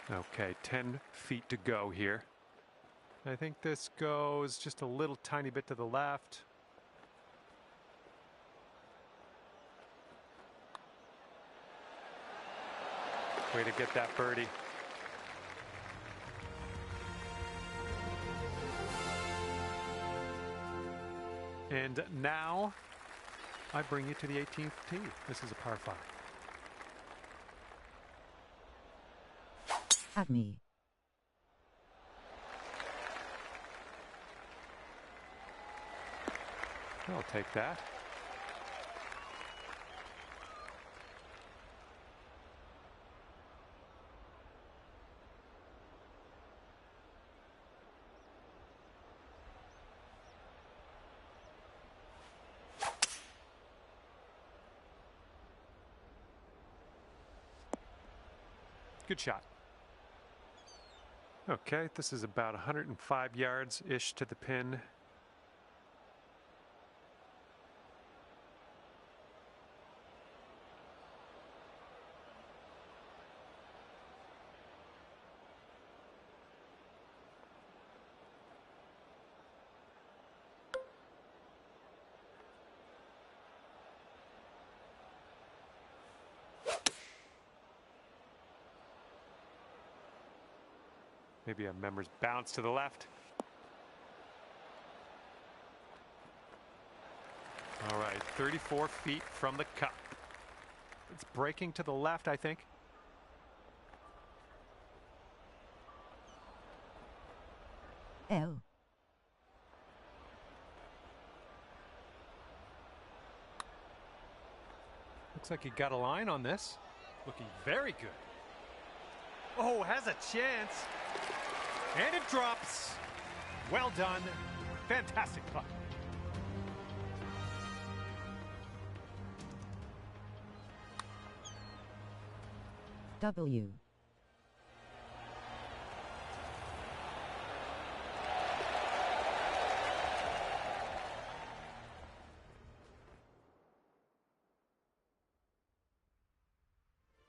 Okay, 10 feet to go here. I think this goes just a little tiny bit to the left. Way to get that birdie. And now I bring you to the 18th tee. This is a par 5. At me. I'll take that. Good shot. Okay, this is about 105 yards-ish to the pin. Maybe a member's bounce to the left. All right, 34 feet from the cup. It's breaking to the left, I think. L. Looks like he got a line on this. Looking very good. Oh, has a chance. And it drops. Well done. Fantastic putt. W.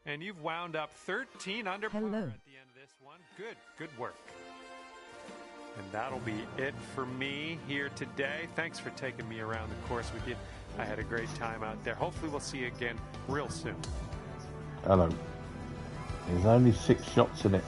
And you've wound up 13 under par at the end of this one. Good work. And that'll be it for me here today. Thanks for taking me around the course with you. I had a great time out there. Hopefully we'll see you again real soon. Hello. There's only 6 shots in it.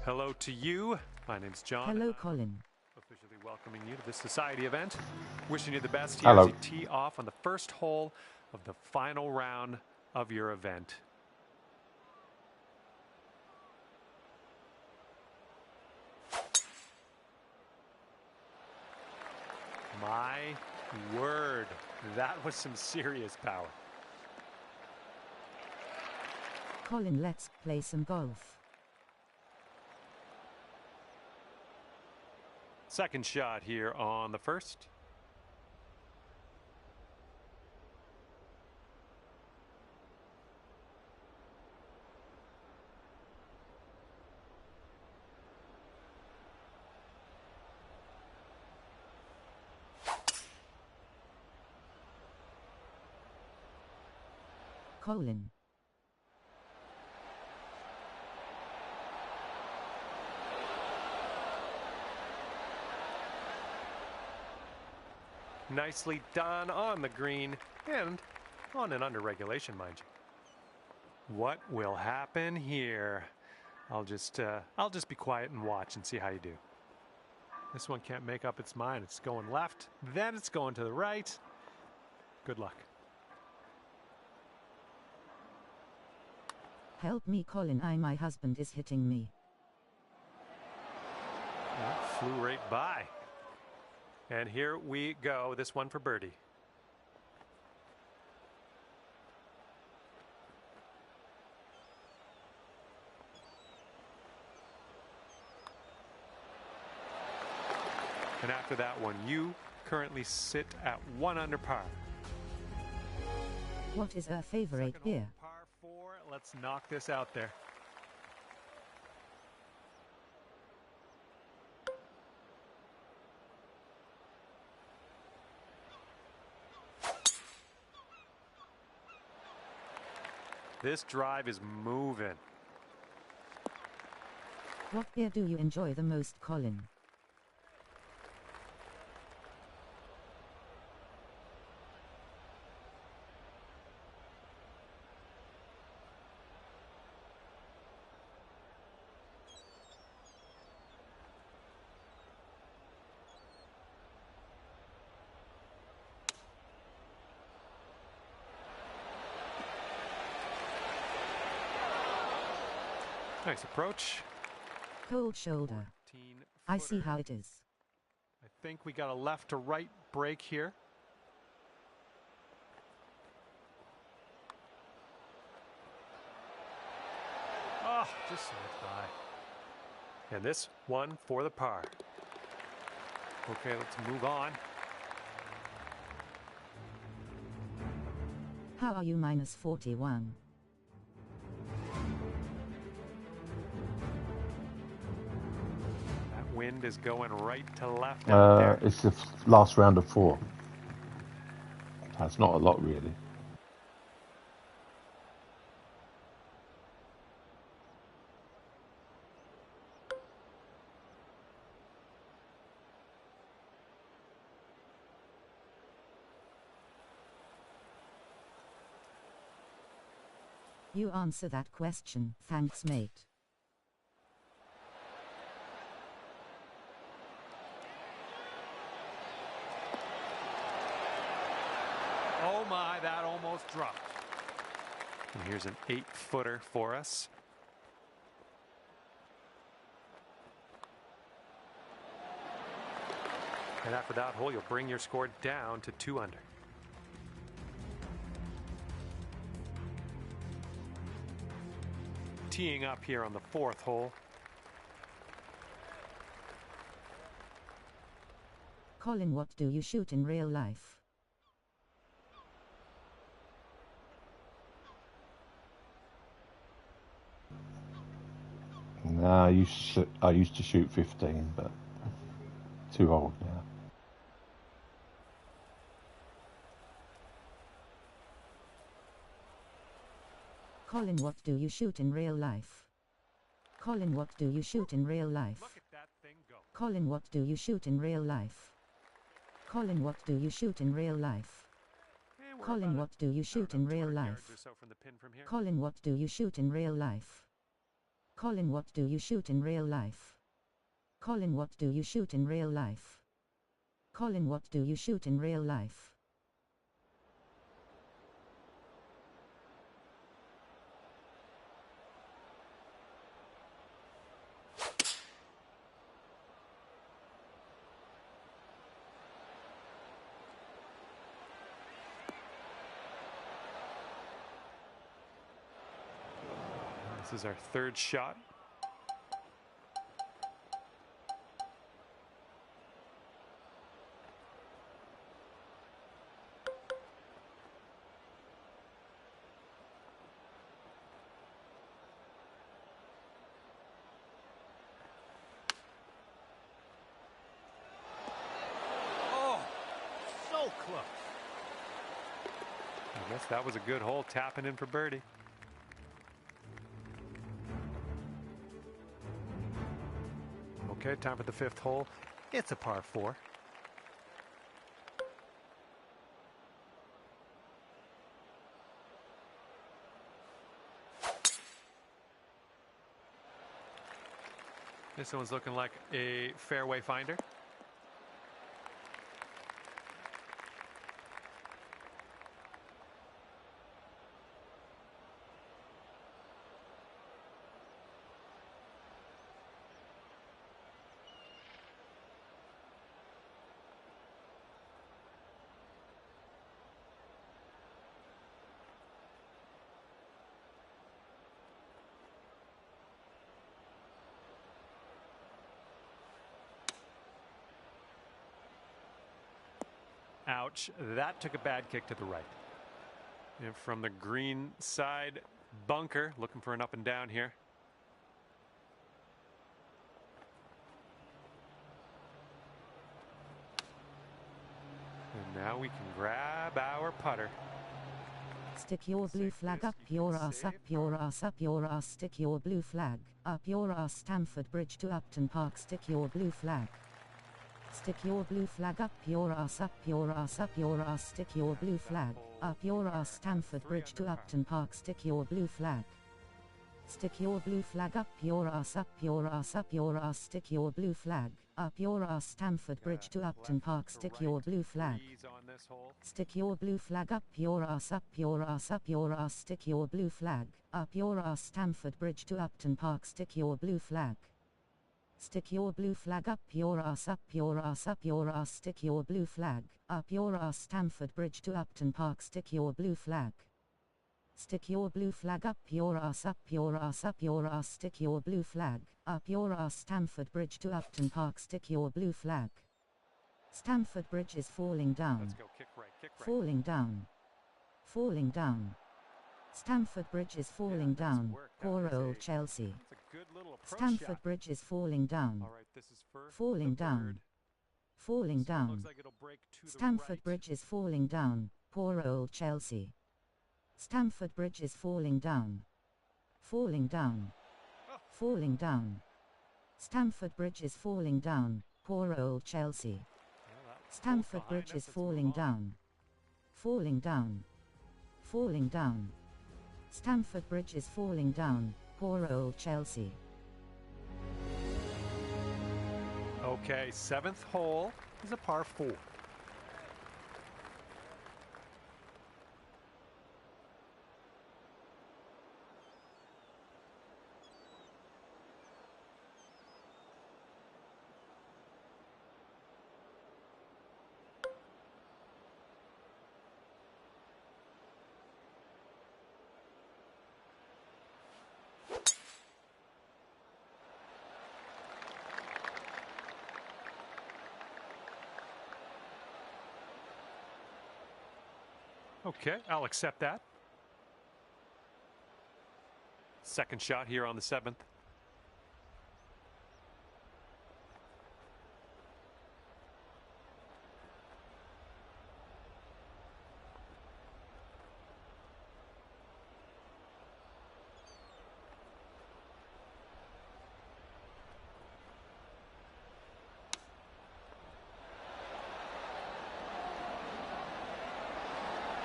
Hello to you. My name's John. Hello, Colin. Officially welcoming you to this society event. Wishing you the best here Hello. as you tee off on the first hole of the final round of your event. My word, that was some serious power. Colin, let's play some golf. Second shot here on the first. Colin. Nicely done on the green and on an under regulation, mind you. What will happen here? I'll just be quiet and watch and see how you do. This one can't make up its mind. It's going left, then it's going to the right. Good luck. Help me, Colin. My husband is hitting me. Well, flew right by. And here we go. This one for birdie. And after that one, you currently sit at 1 under par. What is our favorite beer? Par 4. Let's knock this out there. This drive is moving. What gear do you enjoy the most, Colin? Nice approach. Cold shoulder. I see how it is. I think we got a left to right break here. Oh, just slipped by. And this one for the par. Okay, let's move on. How are you minus 41? That wind is going right to left out there. It's the last round of 4. That's not a lot, really. You answer that question, thanks mate. Oh my, that almost dropped. And here's an 8-footer for us. And after that hole, you'll bring your score down to 2 under. Teeing up here on the 4th hole. Colin, what do you shoot in real life? I used to shoot 15, but too old now. Colin, what do you shoot in real life? Colin, what do you shoot in real life? Look at that thing go. Colin, what do you shoot in real life? Colin, what do you shoot in real life? Colin, what do you shoot in real life? Colin, what do you shoot in real life? Colin, what do you shoot in real life? Colin, what do you shoot in real life? Colin, what do you shoot in real life? This is our 3rd shot. Oh, so close. I guess that was a good hole, tapping in for birdie. Okay, time for the 5th hole. It's a par 4. This one's looking like a fairway finder. Ouch, that took a bad kick to the right. And from the green side bunker, looking for an up and down here. And now we can grab our putter. Stick your blue flag up your ass, up your ass, up your ass. Stick your blue flag up your ass. Stamford Bridge to Upton Park. Stick your blue flag. Stick your blue flag up your ass, up your ass, up your ass. Stick your blue flag up your ass. Stamford Bridge to Upton Park. Stick your blue flag. Stick your blue flag up your ass, up your ass, up your ass. Stick your blue flag up your ass. Stamford Bridge to Upton Park. Stick your blue flag. Stick your blue flag up your ass, up your ass, up your ass. Stick your blue flag up your ass. Stamford Bridge to Upton Park. Stick your blue flag. Stick your blue flag up your ass, up your ass, up your ass. Stick your blue flag up your ass. Stamford Bridge to Upton Park. Stick your blue flag. Stick your blue flag up your ass, up your ass, up your ass. Stick your blue flag up your ass. Stamford Bridge to Upton Park. Stick your blue flag. Stamford Bridge is falling down. Let's go. Kick right, kick right. Falling down. Falling down. Stamford Bridge is falling down. Poor old Chelsea. Stamford Bridge is falling down. All right, this is first. Falling down. Falling down. Looks like it'll break to Stamford the right. Bridge is falling down. Poor old Chelsea. Stamford Bridge is falling down. Falling down. Falling down. Stamford Bridge is falling down. Poor old Chelsea. Stamford Bridge is falling down. Falling down. Falling down. Stamford Bridge is falling down. Poor old Chelsea. Okay, 7th hole is a par 4. Okay, I'll accept that. Second shot here on the 7th.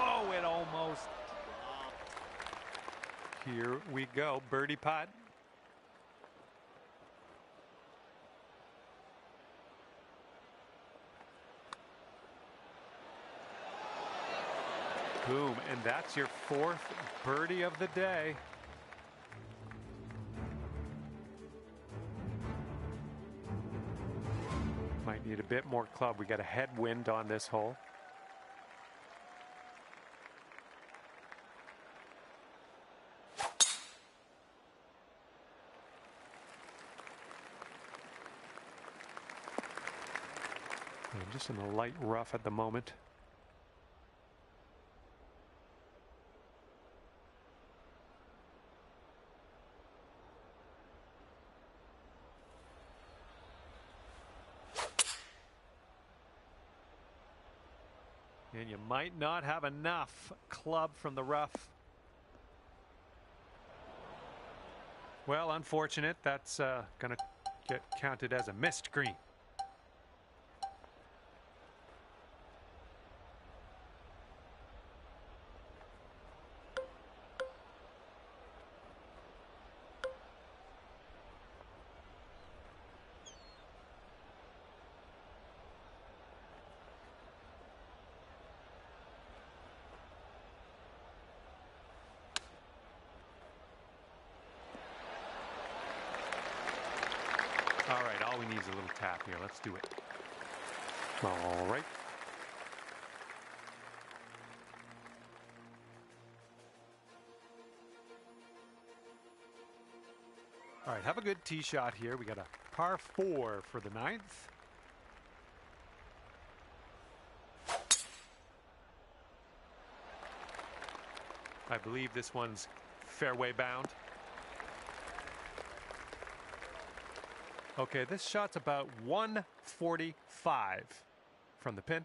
Oh, it almost dropped. Here we go, birdie putt. Boom, and that's your 4th birdie of the day. Might need a bit more club. We got a headwind on this hole. I'm just in a light rough at the moment. And you might not have enough club from the rough. Well, unfortunate. That's going to get counted as a missed green. All right, all we need is a little tap here. Let's do it. All right. All right, have a good tee shot here. We got a par 4 for the 9th. I believe this one's fairway bound. Okay, this shot's about 145 from the pin.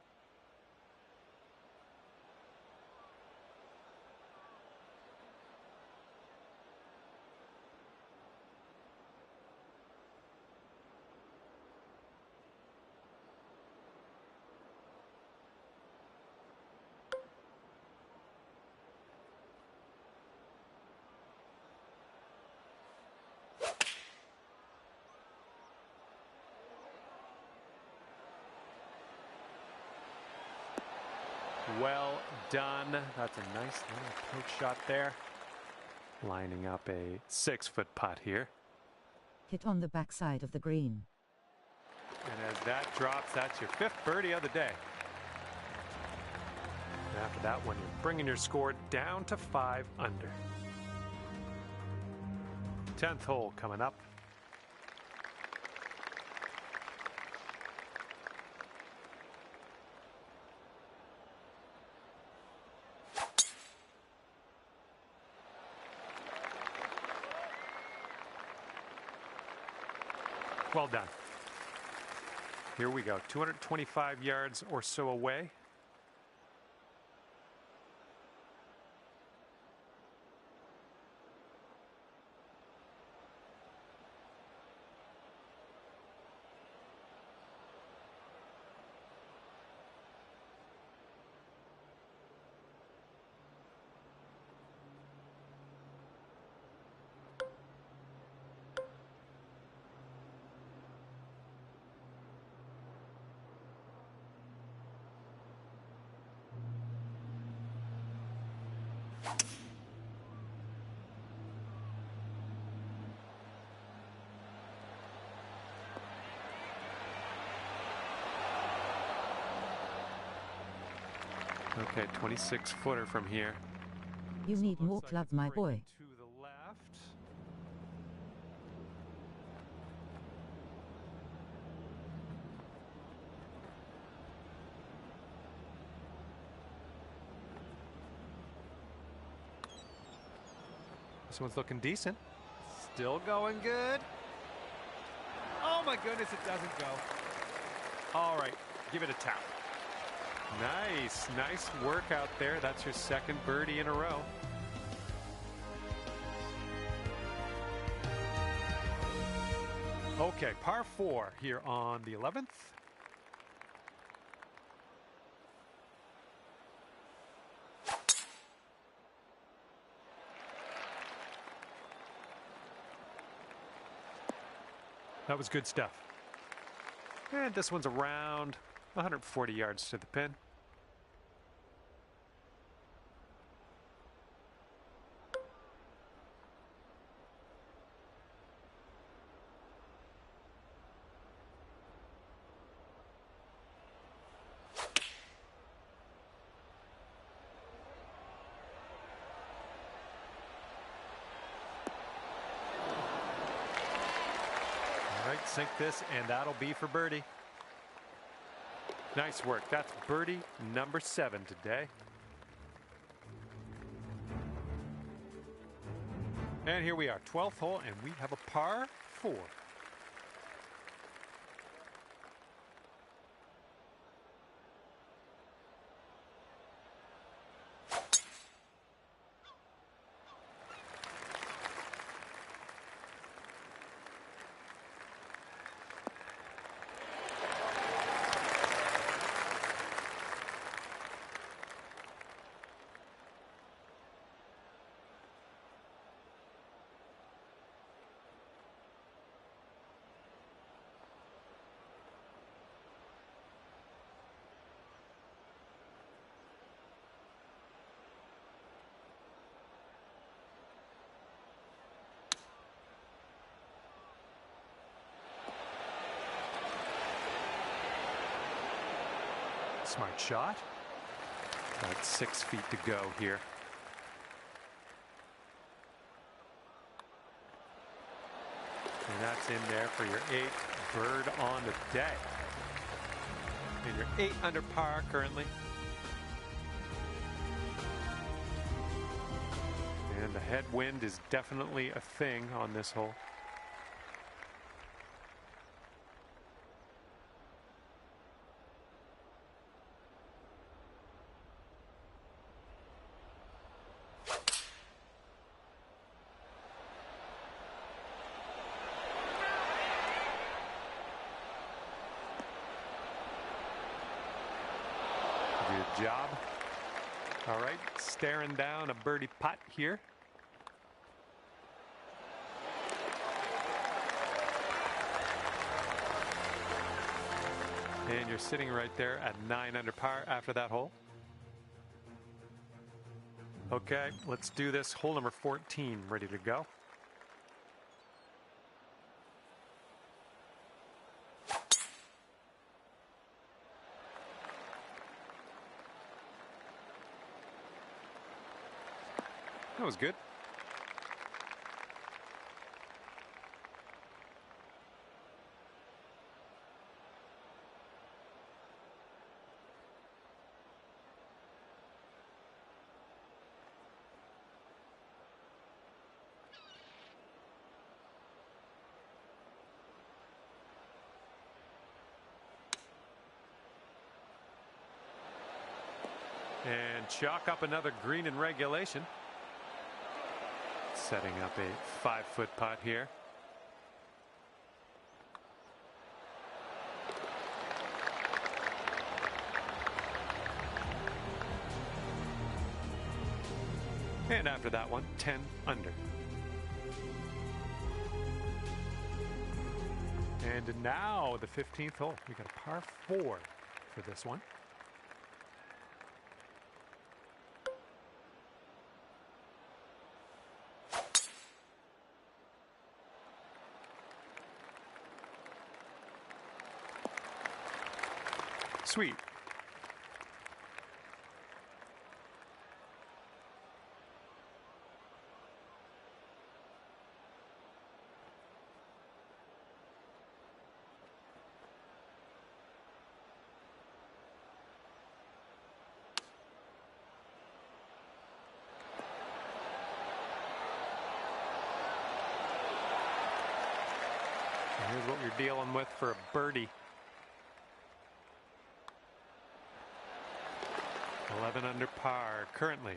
Well done. That's a nice little approach shot there. Lining up a 6-foot putt here. Hit on the backside of the green. And as that drops, that's your 5th birdie of the day. And after that one, you're bringing your score down to 5 under. 10th hole coming up. Well done. Here we go, 225 yards or so away. Okay, 26-footer from here. You need more club, my boy. To the left. This one's looking decent. Still going good. Oh my goodness, it doesn't go. All right, give it a tap. Nice work out there. That's your 2nd birdie in a row. Okay, par 4 here on the 11th. That was good stuff. And this one's around 140 yards to the pin. All right, sink this, and that'll be for birdie. Nice work. That's birdie number 7 today. And here we are, 12th hole, and we have a par 4. Smart shot. About 6 feet to go here. And that's in there for your 8th bird on the day. And you're 8 under par currently. And the headwind is definitely a thing on this hole. Good job. All right, staring down a birdie putt here. And you're sitting right there at 9 under par after that hole. Okay, let's do this. Hole number 14, ready to go. That was good. And chalk up another green in regulation. Setting up a 5-foot putt here. And after that one, 10 under. And now the 15th hole. We got a par 4 for this one. Sweet. Here's what we're dealing with for a birdie. 11 under par currently.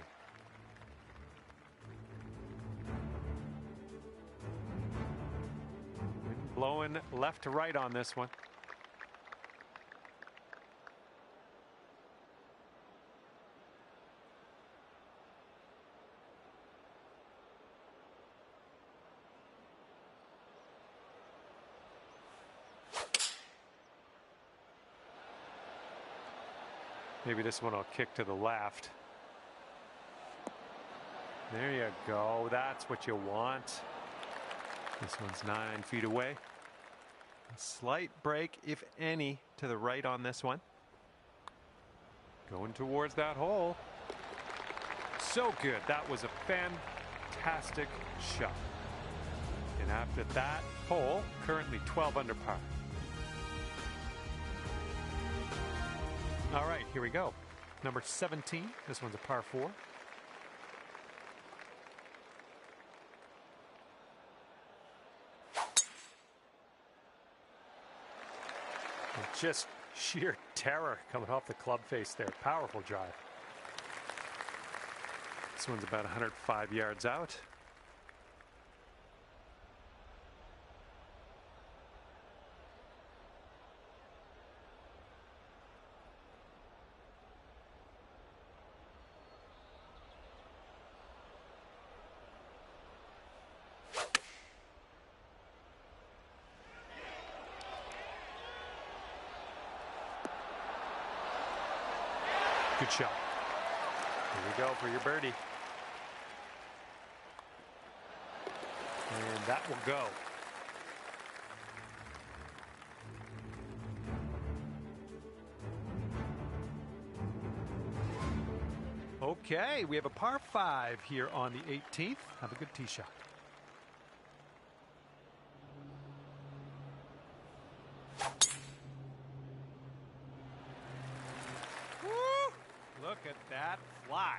Wind blowing left to right on this one. Maybe this one will kick to the left. There you go. That's what you want. This one's 9 feet away. A slight break, if any, to the right on this one. Going towards that hole. So good. That was a fantastic shot. And after that hole, currently 12 under par. All right, here we go. Number 17. This one's a par 4. And just sheer terror coming off the club face there. Powerful drive. This one's about 105 yards out. Good shot. Here we go for your birdie. And that will go. Okay, we have a par 5 here on the 18th. Have a good tee shot. Look at that fly.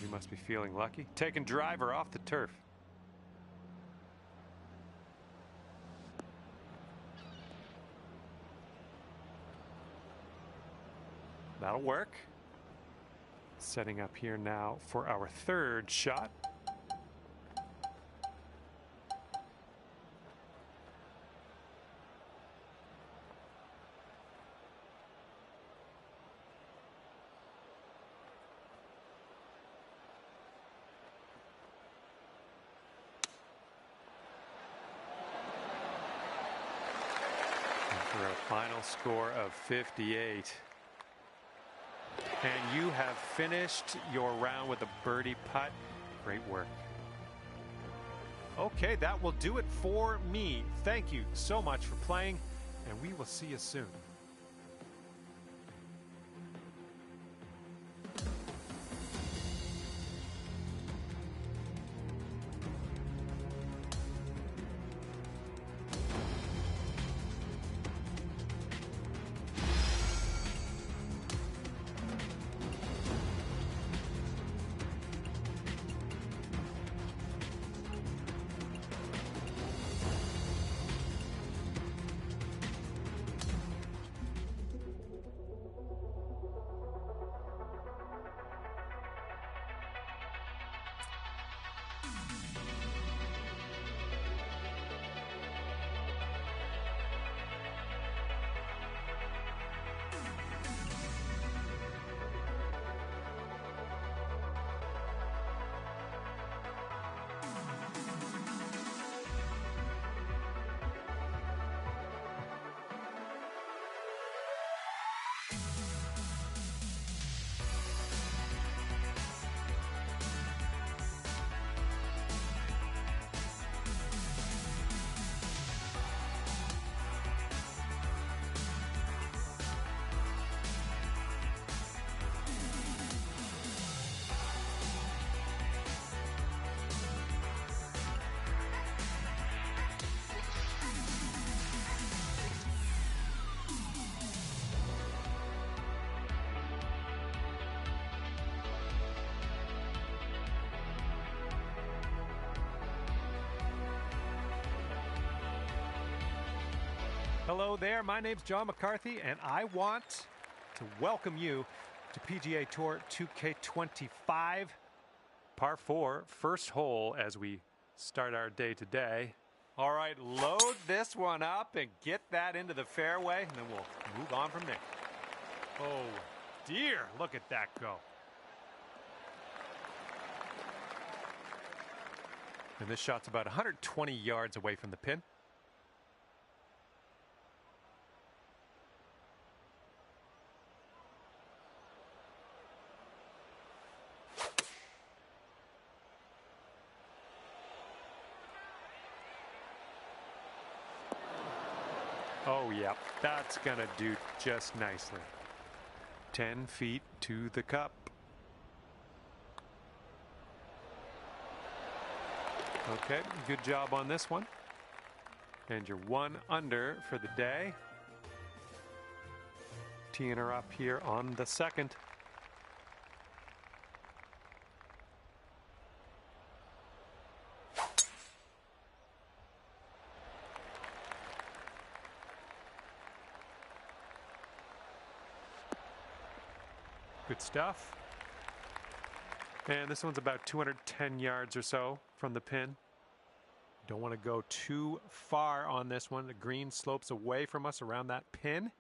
You must be feeling lucky. Taking driver off the turf. That'll work. Setting up here now for our 3rd shot. Final score of 58. And you have finished your round with a birdie putt. Great work. Okay, that will do it for me. Thank you so much for playing, and we will see you soon. Hello there, my name's John McCarthy, and I want to welcome you to PGA Tour 2K25, par 4, first hole as we start our day today. All right, load this one up and get that into the fairway, and then we'll move on from there. Oh, dear, look at that go. And this shot's about 120 yards away from the pin. Oh, yeah, that's going to do just nicely. 10 feet to the cup. Okay, good job on this one. And you're 1 under for the day. Teeing her up here on the second. Good stuff. And this one's about 210 yards or so from the pin. Don't want to go too far on this one. The green slopes away from us around that pin.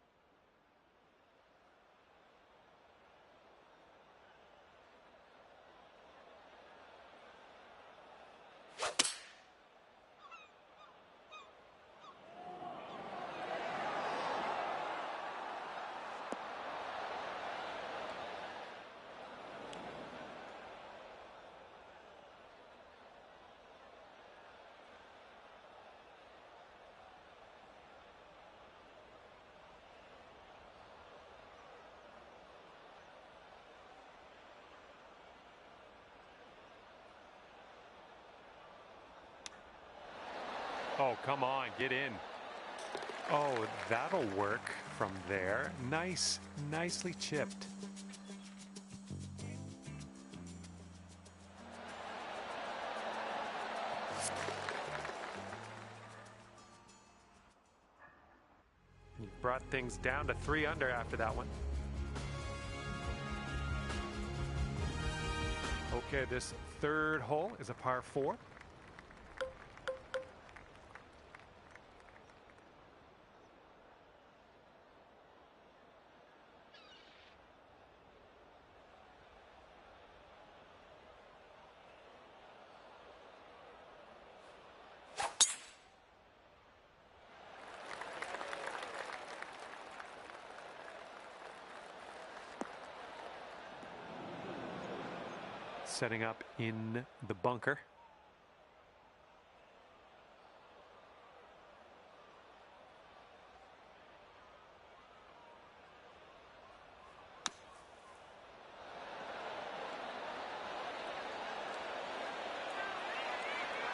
Oh, come on, get in. Oh, that'll work from there. Nice, nicely chipped. You brought things down to 3 under after that one. Okay, this third hole is a par 4. setting up in the bunker.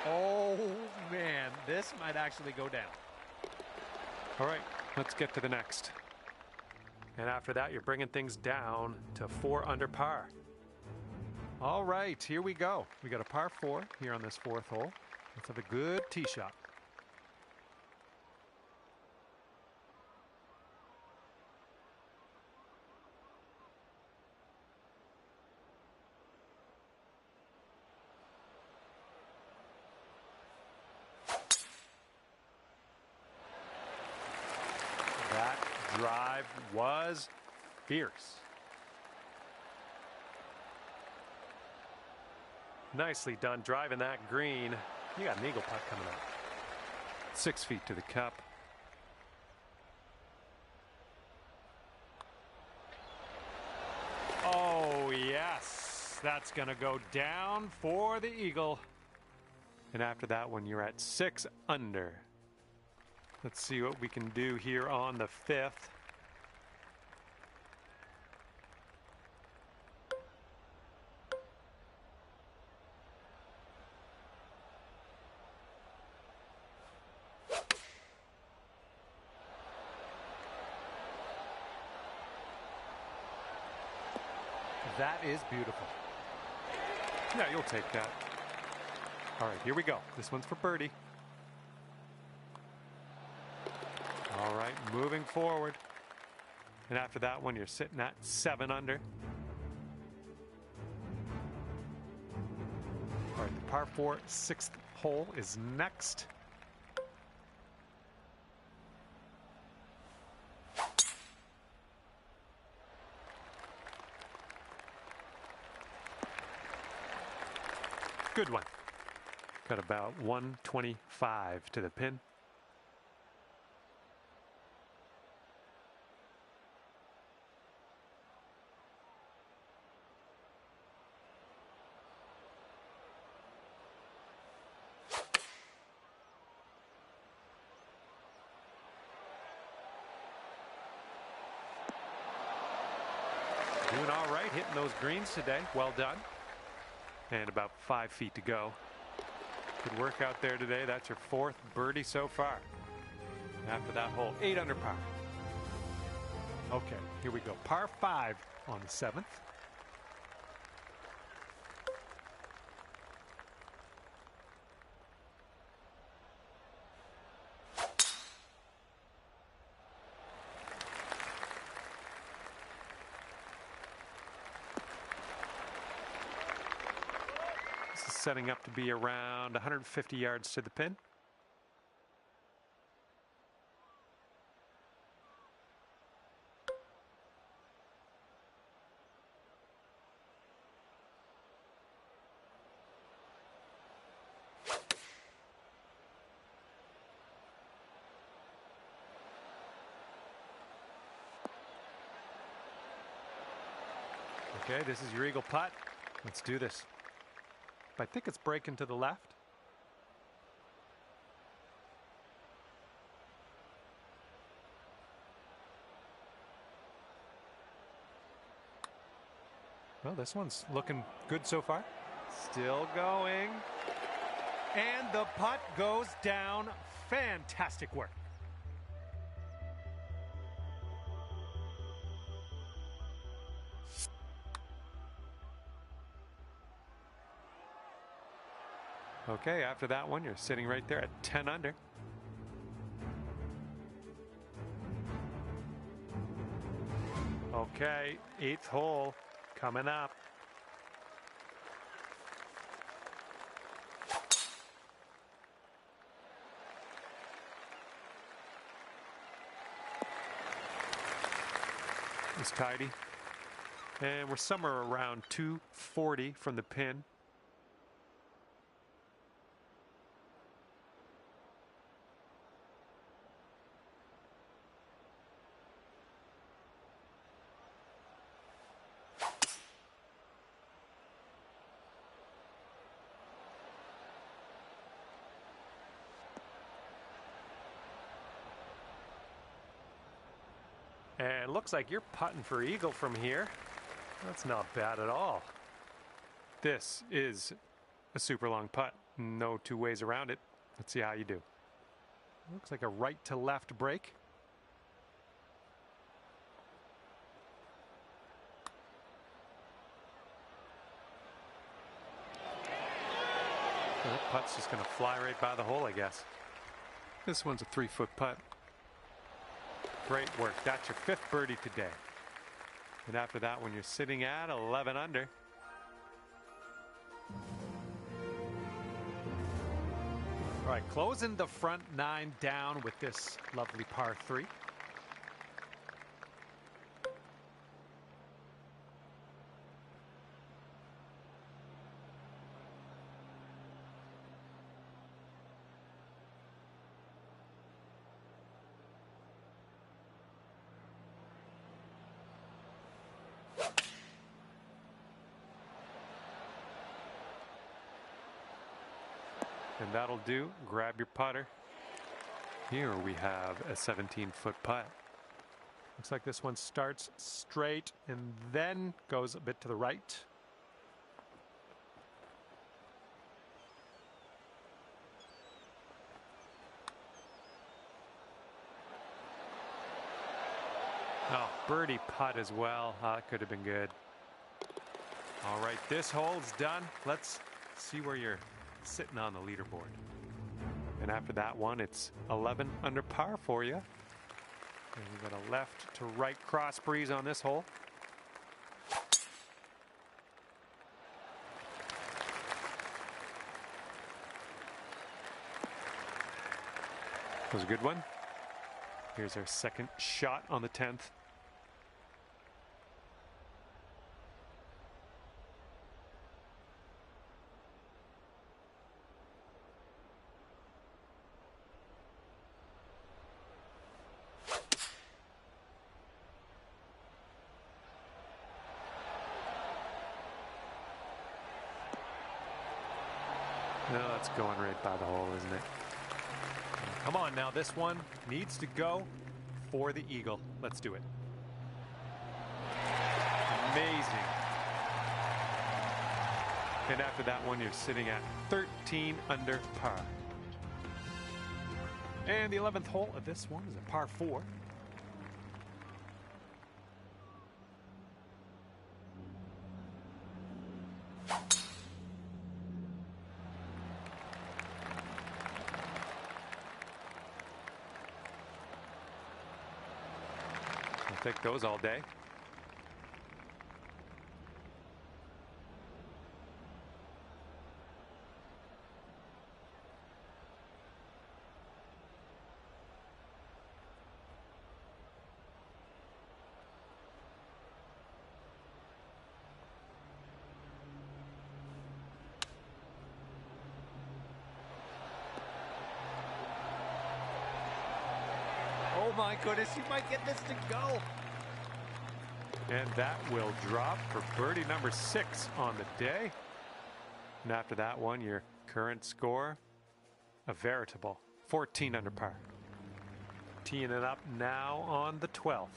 Oh, man, this might actually go down. All right, let's get to the next. And after that, you're bringing things down to 4 under par. All right, here we go. We got a par 4 here on this 4th hole. Let's have a good tee shot. That drive was fierce. Nicely done driving that green. You got an eagle putt coming up. 6 feet to the cup. Oh, yes. That's going to go down for the eagle. And after that one, you're at 6 under. Let's see what we can do here on the 5th. That is beautiful. Yeah, you'll take that. All right, here we go. This one's for birdie. All right, moving forward. And after that one, you're sitting at 7 under. All right, the par 4 6th hole is next. Good one. Got about 125 to the pin. Doing all right, hitting those greens today. Well done. And about 5 feet to go. Good work out there today. That's your 4th birdie so far. After that hole, 8 under par. Okay, here we go. Par 5 on the 7th. Setting up to be around 150 yards to the pin. Okay, this is your eagle putt. Let's do this. I think it's breaking to the left. Well, this one's looking good so far. Still going. And the putt goes down. Fantastic work. Okay, after that one, you're sitting right there at 10 under. Okay, 8th hole coming up. It's tidy. And we're somewhere around 240 from the pin. And it looks like you're putting for eagle from here. That's not bad at all. This is a super long putt. No two ways around it. Let's see how you do. Looks like a right to left break. That putt's just going to fly right by the hole, I guess. This one's a 3-foot putt. Great work. That's your 5th birdie today. And after that one, you're sitting at 11 under. All right, closing the front 9 down with this lovely par 3. And that'll do. Grab your putter. Here we have a 17-foot putt. Looks like this one starts straight and then goes a bit to the right. Oh, birdie putt as well. Oh, that could have been good. All right, this hole's done. Let's see where you're sitting on the leaderboard. And after that one, it's 11 under par for you. And we've got a left to right cross breeze on this hole. That was a good one. Here's our second shot on the 10th. No, that's going right by the hole, isn't it? Come on now, this one needs to go for the eagle. Let's do it. Amazing. And after that one, you're sitting at 13 under par. And the 11th hole of this one is a par 4. Take those all day. Oh my goodness, you might get this to go. And that will drop for birdie number 6 on the day. And after that one, your current score, a veritable 14 under par. Teeing it up now on the 12th.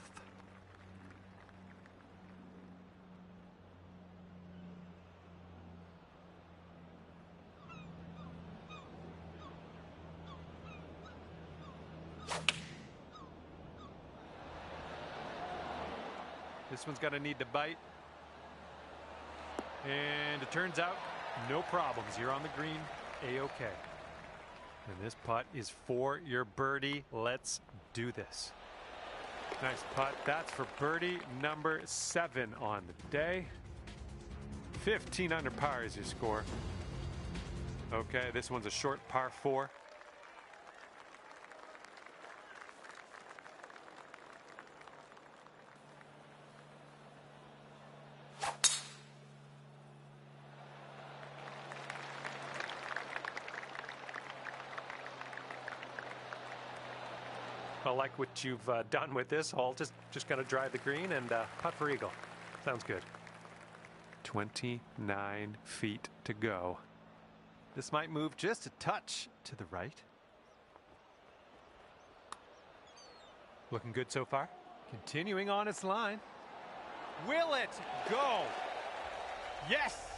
This one's going to need to bite. And it turns out, no problems. You're on the green, A-OK. And this putt is for your birdie. Let's do this. Nice putt. That's for birdie number 7 on the day. 15 under par is your score. Okay, this one's a short par 4. I like what you've done with this hole. Just got to drive the green and putt for eagle. Sounds good. 29 feet to go. This might move just a touch to the right. Looking good so far? Continuing on its line. Will it go? Yes!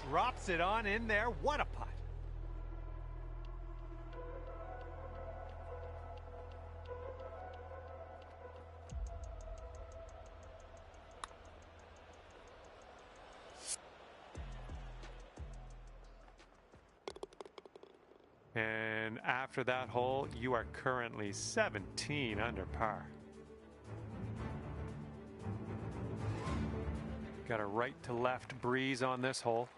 Drops it on in there. What a putt. And after that hole, you are currently 17 under par. Got a right to left breeze on this hole.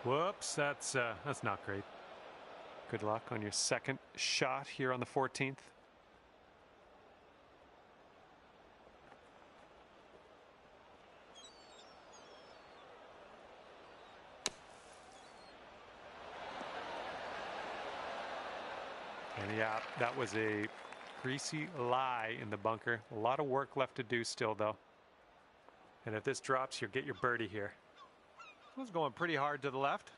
Whoops, that's not great. Good luck on your second shot here on the 14th. And yeah, that was a greasy lie in the bunker. A lot of work left to do still, though. And if this drops, you'll get your birdie here. It was going pretty hard to the left.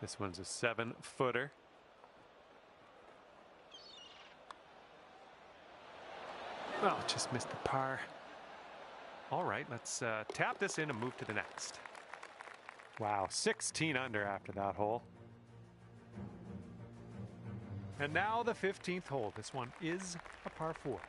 This one's a 7-footer. Oh, just missed the par. All right, let's tap this in and move to the next. Wow, 16 under after that hole. And now the 15th hole. This one is a par 4.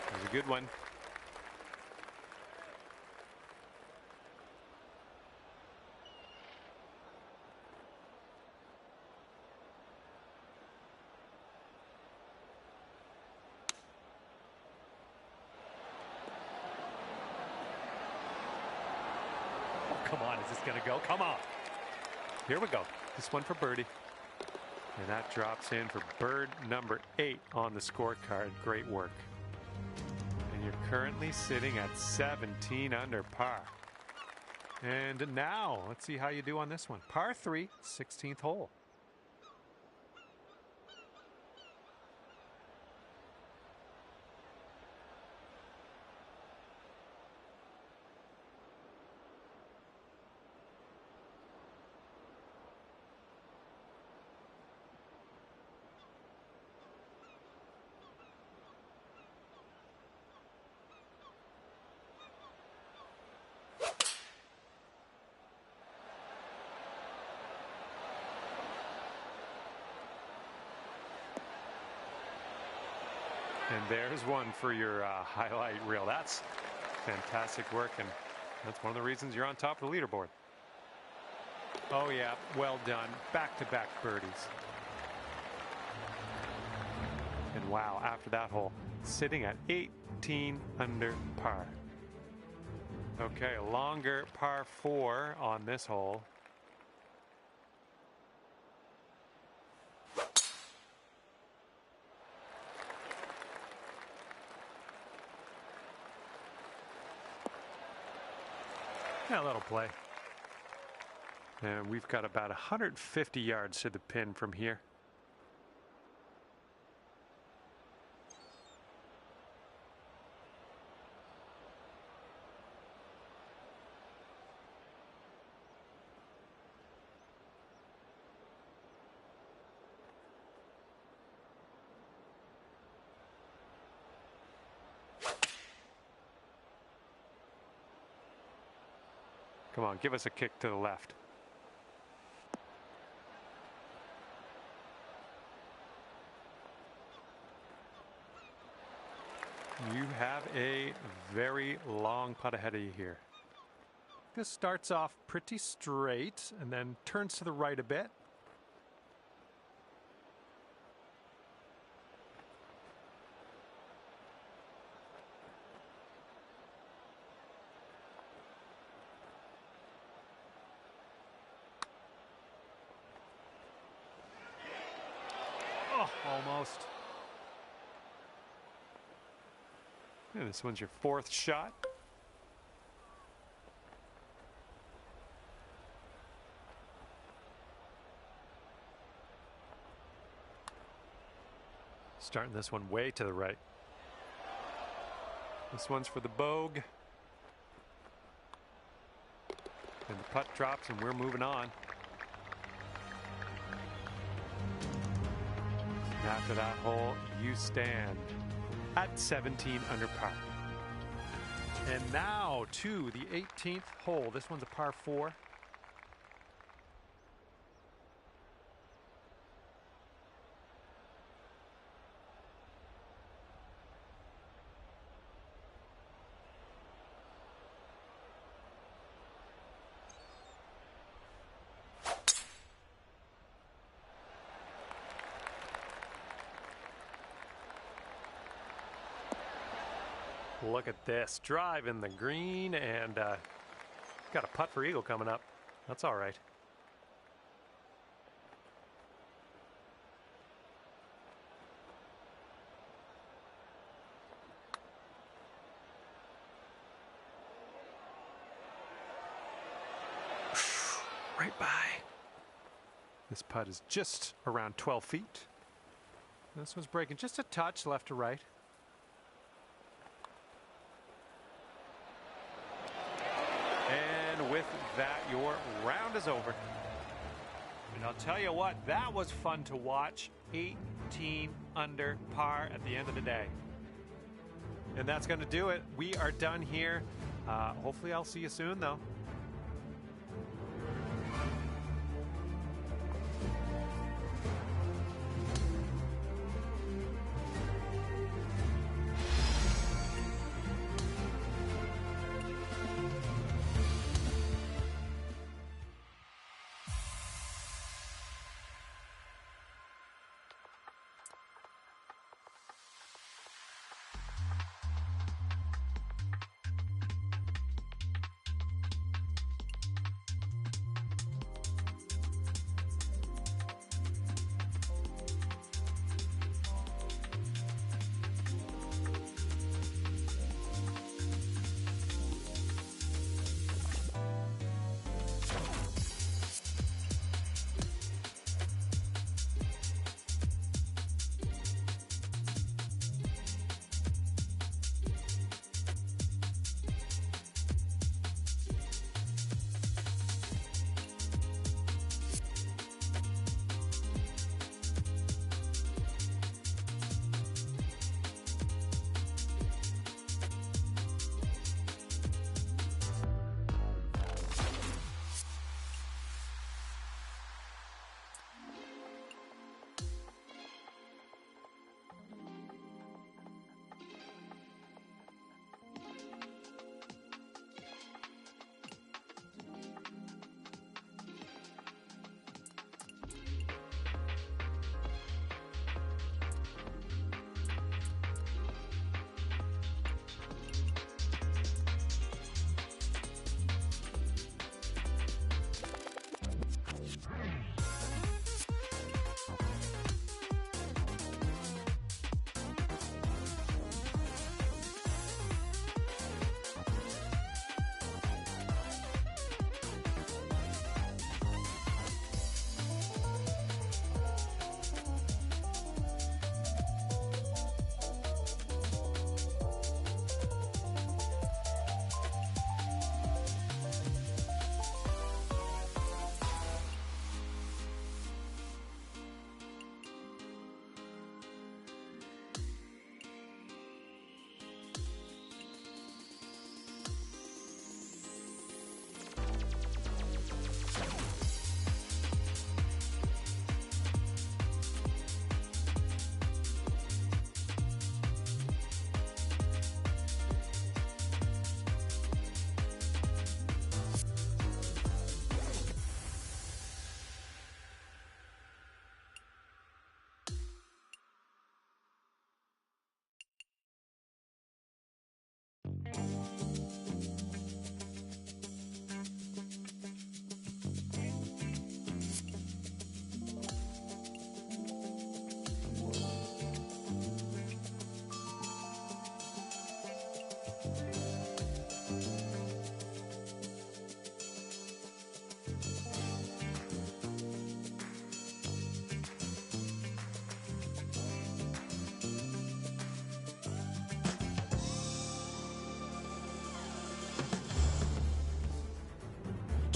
That was a good one. Come on, is this going to go? Come on. Here we go. This one for birdie. And that drops in for bird number 8 on the scorecard. Great work. And you're currently sitting at 17 under par. And now, let's see how you do on this one. Par 3, 16th hole. And there's one for your highlight reel. That's fantastic work, and that's one of the reasons you're on top of the leaderboard. Oh yeah, well done. Back-to-back birdies. And wow, after that hole, sitting at 18 under par. Okay, a longer par 4 on this hole. Yeah, that'll play. And we've got about 150 yards to the pin from here. Come on, give us a kick to the left. You have a very long putt ahead of you here. This starts off pretty straight and then turns to the right a bit. almost. Yeah, this one's your fourth shot. Starting this one way to the right. This one's for the bogue. And the putt drops and we're moving on. And after that hole, you stand at 17 under par. And now to the 18th hole. This one's a par 4. Look at this. Drive in the green, and got a putt for eagle coming up. That's all right. Right by. This putt is just around 12 feet. This one's breaking just a touch left to right. And with that, your round is over. And I'll tell you what, that was fun to watch. 18 under par at the end of the day. And that's going to do it. We are done here. Hopefully I'll see you soon, though.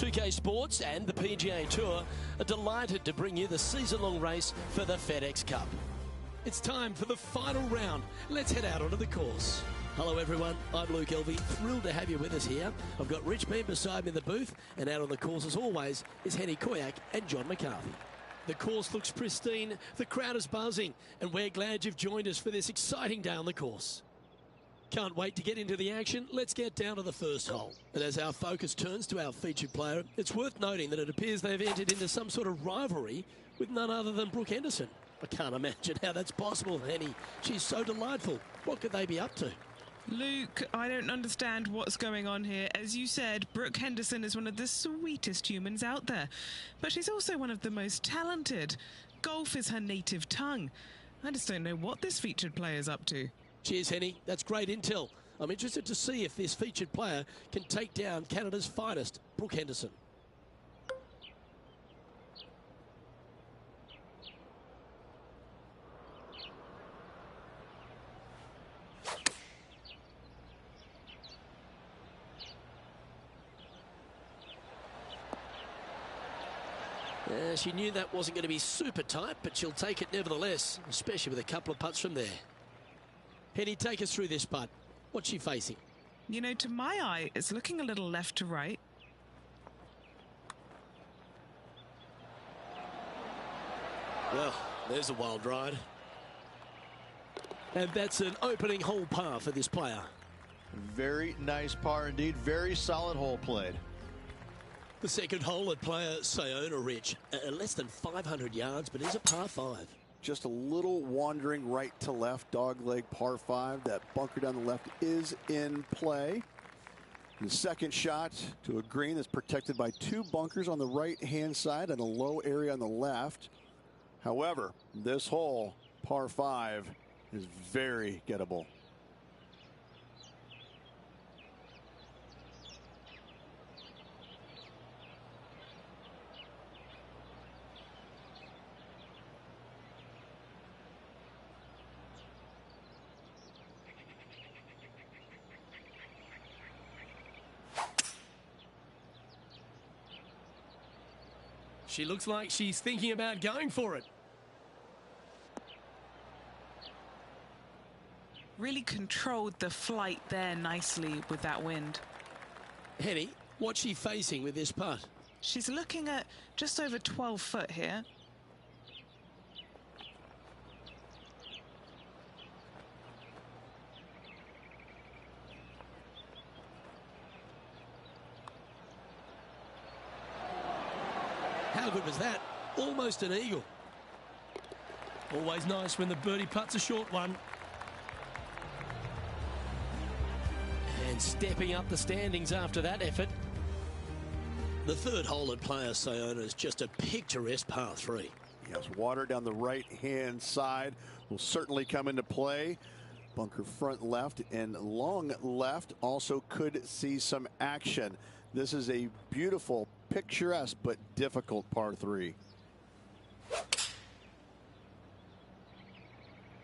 2K Sports and the PGA Tour are delighted to bring you the season-long race for the FedEx Cup. It's time for the final round. Let's head out onto the course. Hello everyone, I'm Luke Elvey, thrilled to have you with us here. I've got Rich Beam beside me in the booth, and out on the course as always is Henny Koyak and John McCarthy. The course looks pristine, the crowd is buzzing, and we're glad you've joined us for this exciting day on the course. Can't wait to get into the action. Let's get down to the first hole. And as our focus turns to our featured player, it's worth noting that it appears they've entered into some sort of rivalry with none other than Brooke Henderson. I can't imagine how that's possible, Henny. She's so delightful. What could they be up to? Luke, I don't understand what's going on here. As you said, Brooke Henderson is one of the sweetest humans out there. But she's also one of the most talented. Golf is her native tongue. I just don't know what this featured player's up to. Cheers, Henny. That's great intel. I'm interested to see if this featured player can take down Canada's finest, Brooke Henderson. She knew that wasn't going to be super tight, but she'll take it nevertheless, especially with a couple of putts from there. Henny, take us through this putt. What's she facing? You know, to my eye, it's looking a little left to right. Well, there's a wild ride. And that's an opening hole par for this player. Very nice par indeed. Very solid hole played. The second hole at player Sayona Ridge. Less than 500 yards, but is a par 5. Just a little wandering right to left, dogleg par 5. That bunker down the left is in play. The second shot to a green that's protected by 2 bunkers on the right-hand side and a low area on the left. However, this hole, par 5, is very gettable. She looks like she's thinking about going for it. Really controlled the flight there nicely with that wind. Henny, what's she facing with this putt? She's looking at just over 12 foot here. How good was that? Almost an eagle. Always nice when the birdie putt's a short one. And stepping up the standings after that effort. The third hole at player Sayona is just a picturesque par 3. Yes, water down the right-hand side will certainly come into play. Bunker front left and long left also could see some action. This is a beautiful, picturesque, but difficult par 3.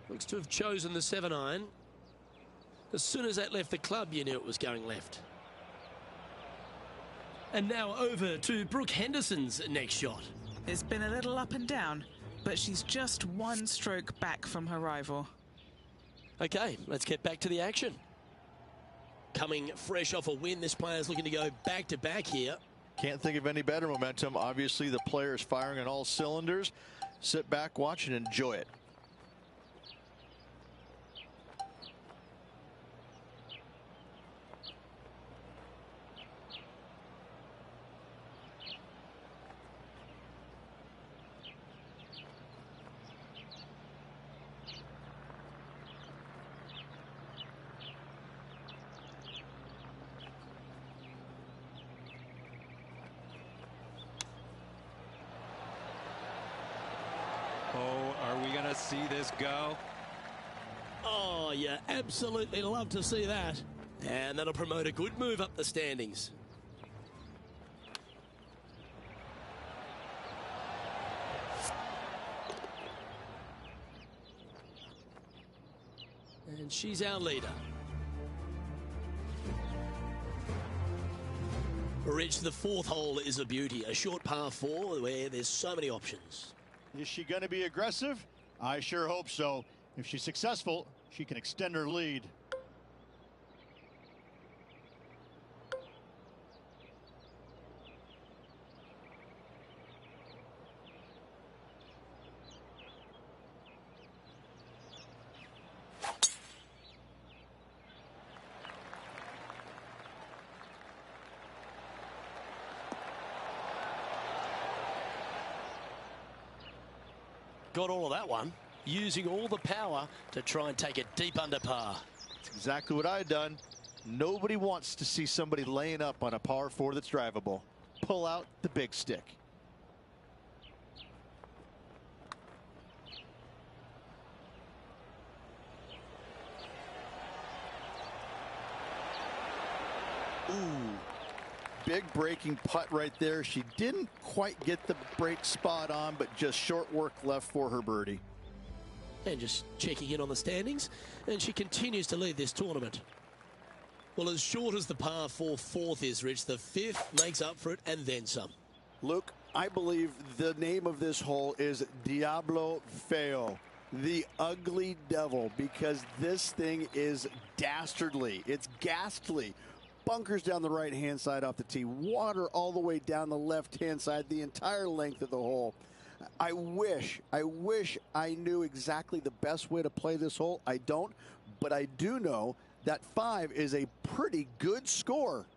Looks to have chosen the 7-iron. As soon as that left the club, you knew it was going left. And now over to Brooke Henderson's next shot. It's been a little up and down, but she's just 1 stroke back from her rival. Okay, let's get back to the action. Coming fresh off a win, this player's looking to go back-to-back here. Can't think of any better momentum. Obviously, the player is firing on all cylinders. Sit back, watch, and enjoy it. Oh, are we going to see this go? Oh, you absolutely love to see that. And that'll promote a good move up the standings. And she's our leader. Rich, the fourth hole is a beauty. A short par 4 where there's so many options. Is she going to be aggressive? I sure hope so. If she's successful, she can extend her lead. Got all of that one, using all the power to try and take it deep under par. That's exactly what I had done. Nobody wants to see somebody laying up on a par 4 that's drivable. Pull out the big stick. Ooh. Big breaking putt right there. She didn't quite get the break spot on, but just short work left for her birdie. And just checking in on the standings, and she continues to lead this tournament. Well, as short as the par 4 fourth is, Rich, the fifth makes up for it and then some. Luke, I believe the name of this hole is Diablo Feo, the ugly devil, because this thing is dastardly. It's ghastly. Bunkers down the right-hand side off the tee. Water all the way down the left-hand side, the entire length of the hole. I wish I knew exactly the best way to play this hole. I don't, but I do know that 5 is a pretty good score.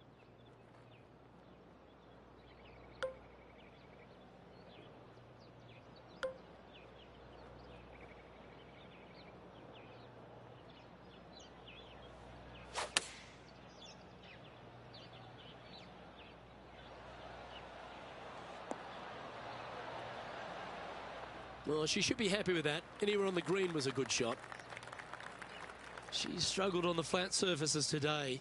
Well, she should be happy with that. Anywhere on the green was a good shot. She struggled on the flat surfaces today.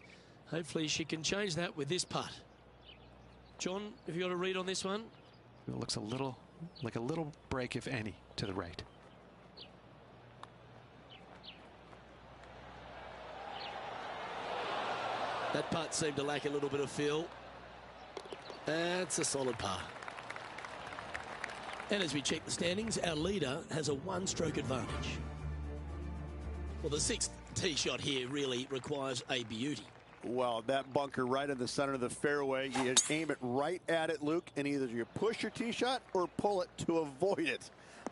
Hopefully she can change that with this putt. John, have you got a read on this one? It looks a little like a little break, if any, to the right. That putt seemed to lack a little bit of feel. That's a solid par. And as we check the standings, our leader has a one-stroke advantage. Well, the sixth tee shot here really requires a beauty. Well, that bunker right in the center of the fairway, you aim it right at it, Luke, and either you push your tee shot or pull it to avoid it.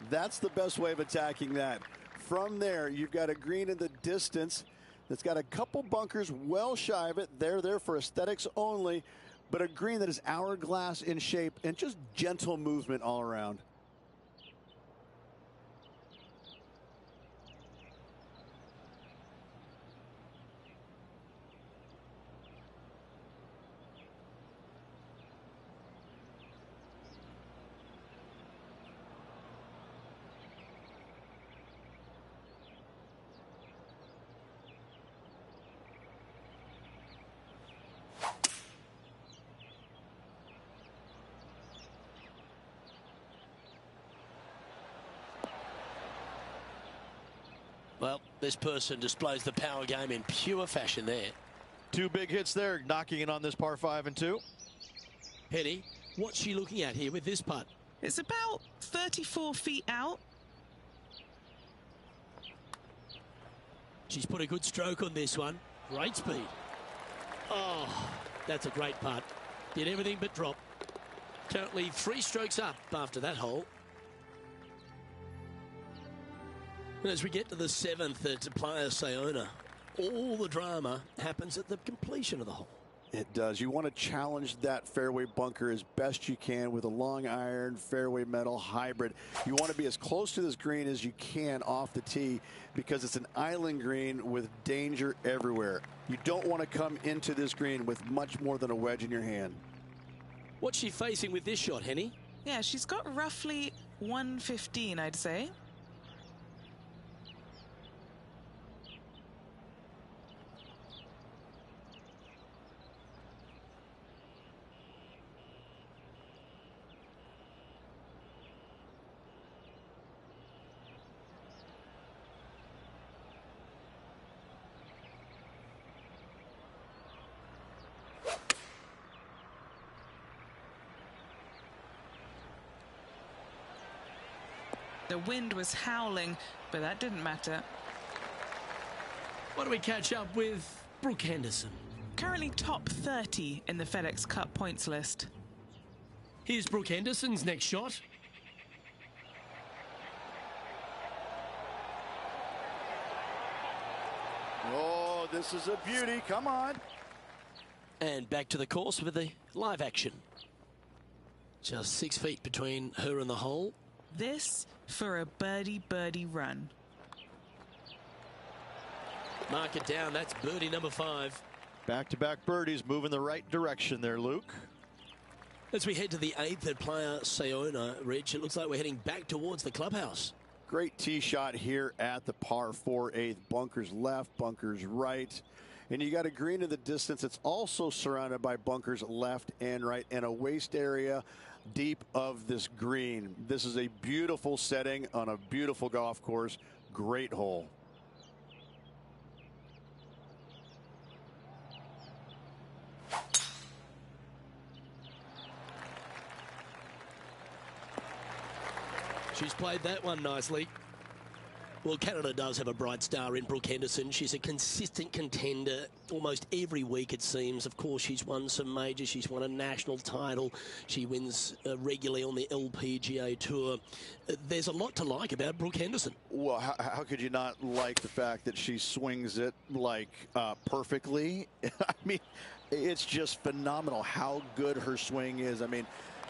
That's the best way of attacking that. From there, you've got a green in the distance that's got a couple bunkers well shy of it. They're there for aesthetics only, but a green that is hourglass in shape and just gentle movement all around. Well, this person displays the power game in pure fashion there. 2 big hits there, knocking in on this par 5 and 2. Henny, what's she looking at here with this putt? It's about 34 feet out. She's put a good stroke on this one. Great speed. Oh, that's a great putt. Did everything but drop. Currently 3 strokes up after that hole. And as we get to the 7th at Playa Sayona, all the drama happens at the completion of the hole. It does. You want to challenge that fairway bunker as best you can with a long iron fairway metal hybrid. You want to be as close to this green as you can off the tee because it's an island green with danger everywhere. You don't want to come into this green with much more than a wedge in your hand. What's she facing with this shot, Henny? Yeah, she's got roughly 115, I'd say. The wind was howling, but that didn't matter. What do we catch up with Brooke Henderson? Currently top 30 in the FedEx Cup points list. Here's Brooke Henderson's next shot. Oh, this is a beauty. Come on. And back to the course with the live action. Just 6 feet between her and the hole. This for a birdie run. Mark it down. That's birdie number 5. Back-to-back birdies moving the right direction there, Luke. As we head to the 8th at Playa Sayona, Rich, it looks like we're heading back towards the clubhouse. Great tee shot here at the par 4 8th. Bunkers left, bunkers right. And you got a green in the distance. It's also surrounded by bunkers left and right and a waste area deep of this green. This is a beautiful setting on a beautiful golf course. Great hole. She's played that one nicely. Well, Canada does have a bright star in Brooke Henderson. She's a consistent contender almost every week, it seems. Of course, she's won some majors. She's won a national title. She wins regularly on the LPGA Tour. There's a lot to like about Brooke Henderson. Well, how could you not like the fact that she swings it like perfectly? I mean, it's just phenomenal how good her swing is. I mean,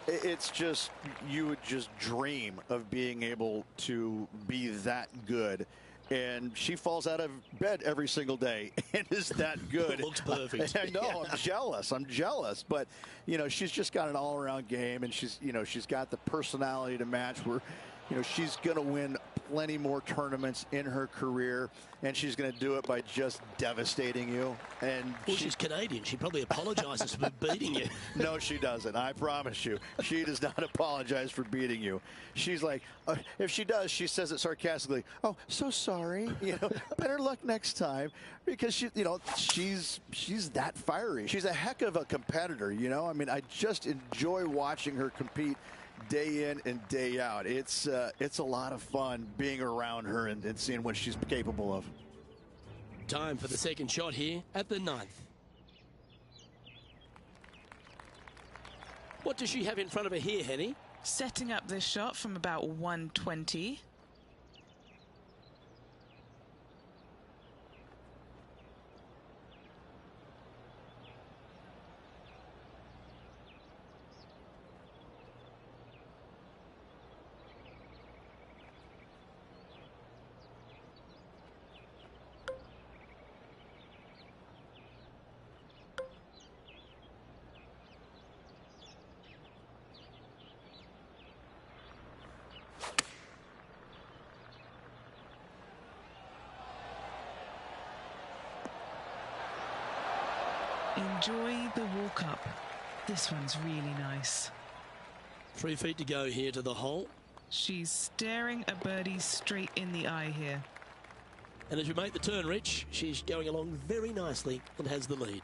it's just, you would just dream of being able to be that good. And she falls out of bed every single day and is that good. Looks perfect. I know, yeah. I'm jealous. But, you know, she's just got an all-around game, and she's got the personality to match where, you know, she's going to win plenty more tournaments in her career, and she's going to do it by just devastating you. And well, she's Canadian. She probably apologizes for beating you. No, she doesn't. I promise you. She does not apologize for beating you. She's like, if she does, she says it sarcastically. Oh, so sorry. You know, better luck next time, because she, you know, she's that fiery. She's a heck of a competitor. You know, I mean, I just enjoy watching her compete day in and day out. It's a lot of fun being around her and seeing what she's capable of. Time for the second shot here at the 9th. What does she have in front of her here, Henny? Setting up this shot from about 120. Enjoy the walk up. This one's really nice. 3 feet to go here to the hole. She's staring a birdie straight in the eye here. And as we make the turn, Rich, she's going along very nicely and has the lead.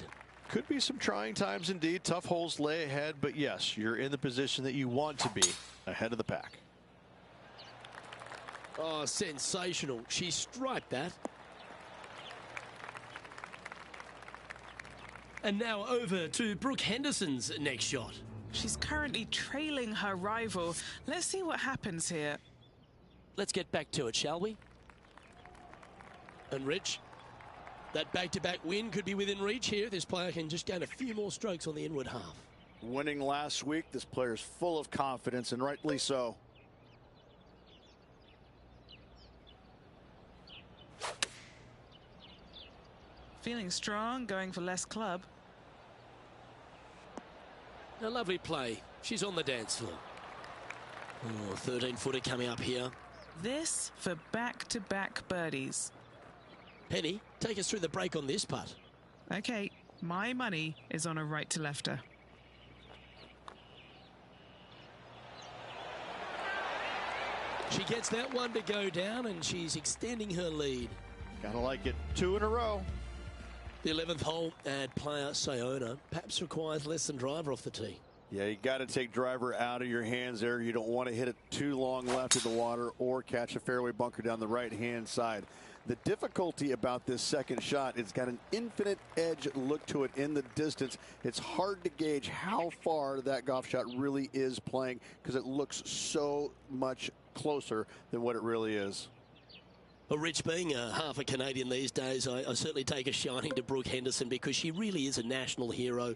Could be some trying times indeed. Tough holes lay ahead, but yes, you're in the position that you want to be, ahead of the pack. Oh, sensational. She striped that. And now over to Brooke Henderson's next shot. She's currently trailing her rival. Let's see what happens here. Let's get back to it, shall we? And Rich, that back-to-back win could be within reach here. This player can just gain a few more strokes on the inward half. Winning last week, this player's full of confidence, and rightly so. Feeling strong, going for less club. A lovely play. She's on the dance floor. Oh, 13-footer coming up here. This for back-to-back birdies. Penny, take us through the break on this putt. Okay, my money is on a right-to-lefter. She gets that one to go down, and she's extending her lead. Gotta like it. 2 in a row. The 11th hole at Playa Sayona perhaps requires less than driver off the tee. Yeah, you got to take driver out of your hands there. You don't want to hit it too long left of the water or catch a fairway bunker down the right-hand side. The difficulty about this second shot, it's got an infinite edge look to it in the distance. It's hard to gauge how far that golf shot really is playing because it looks so much closer than what it really is. Well, Rich, being half a Canadian these days, I certainly take a shining to Brooke Henderson because she really is a national hero,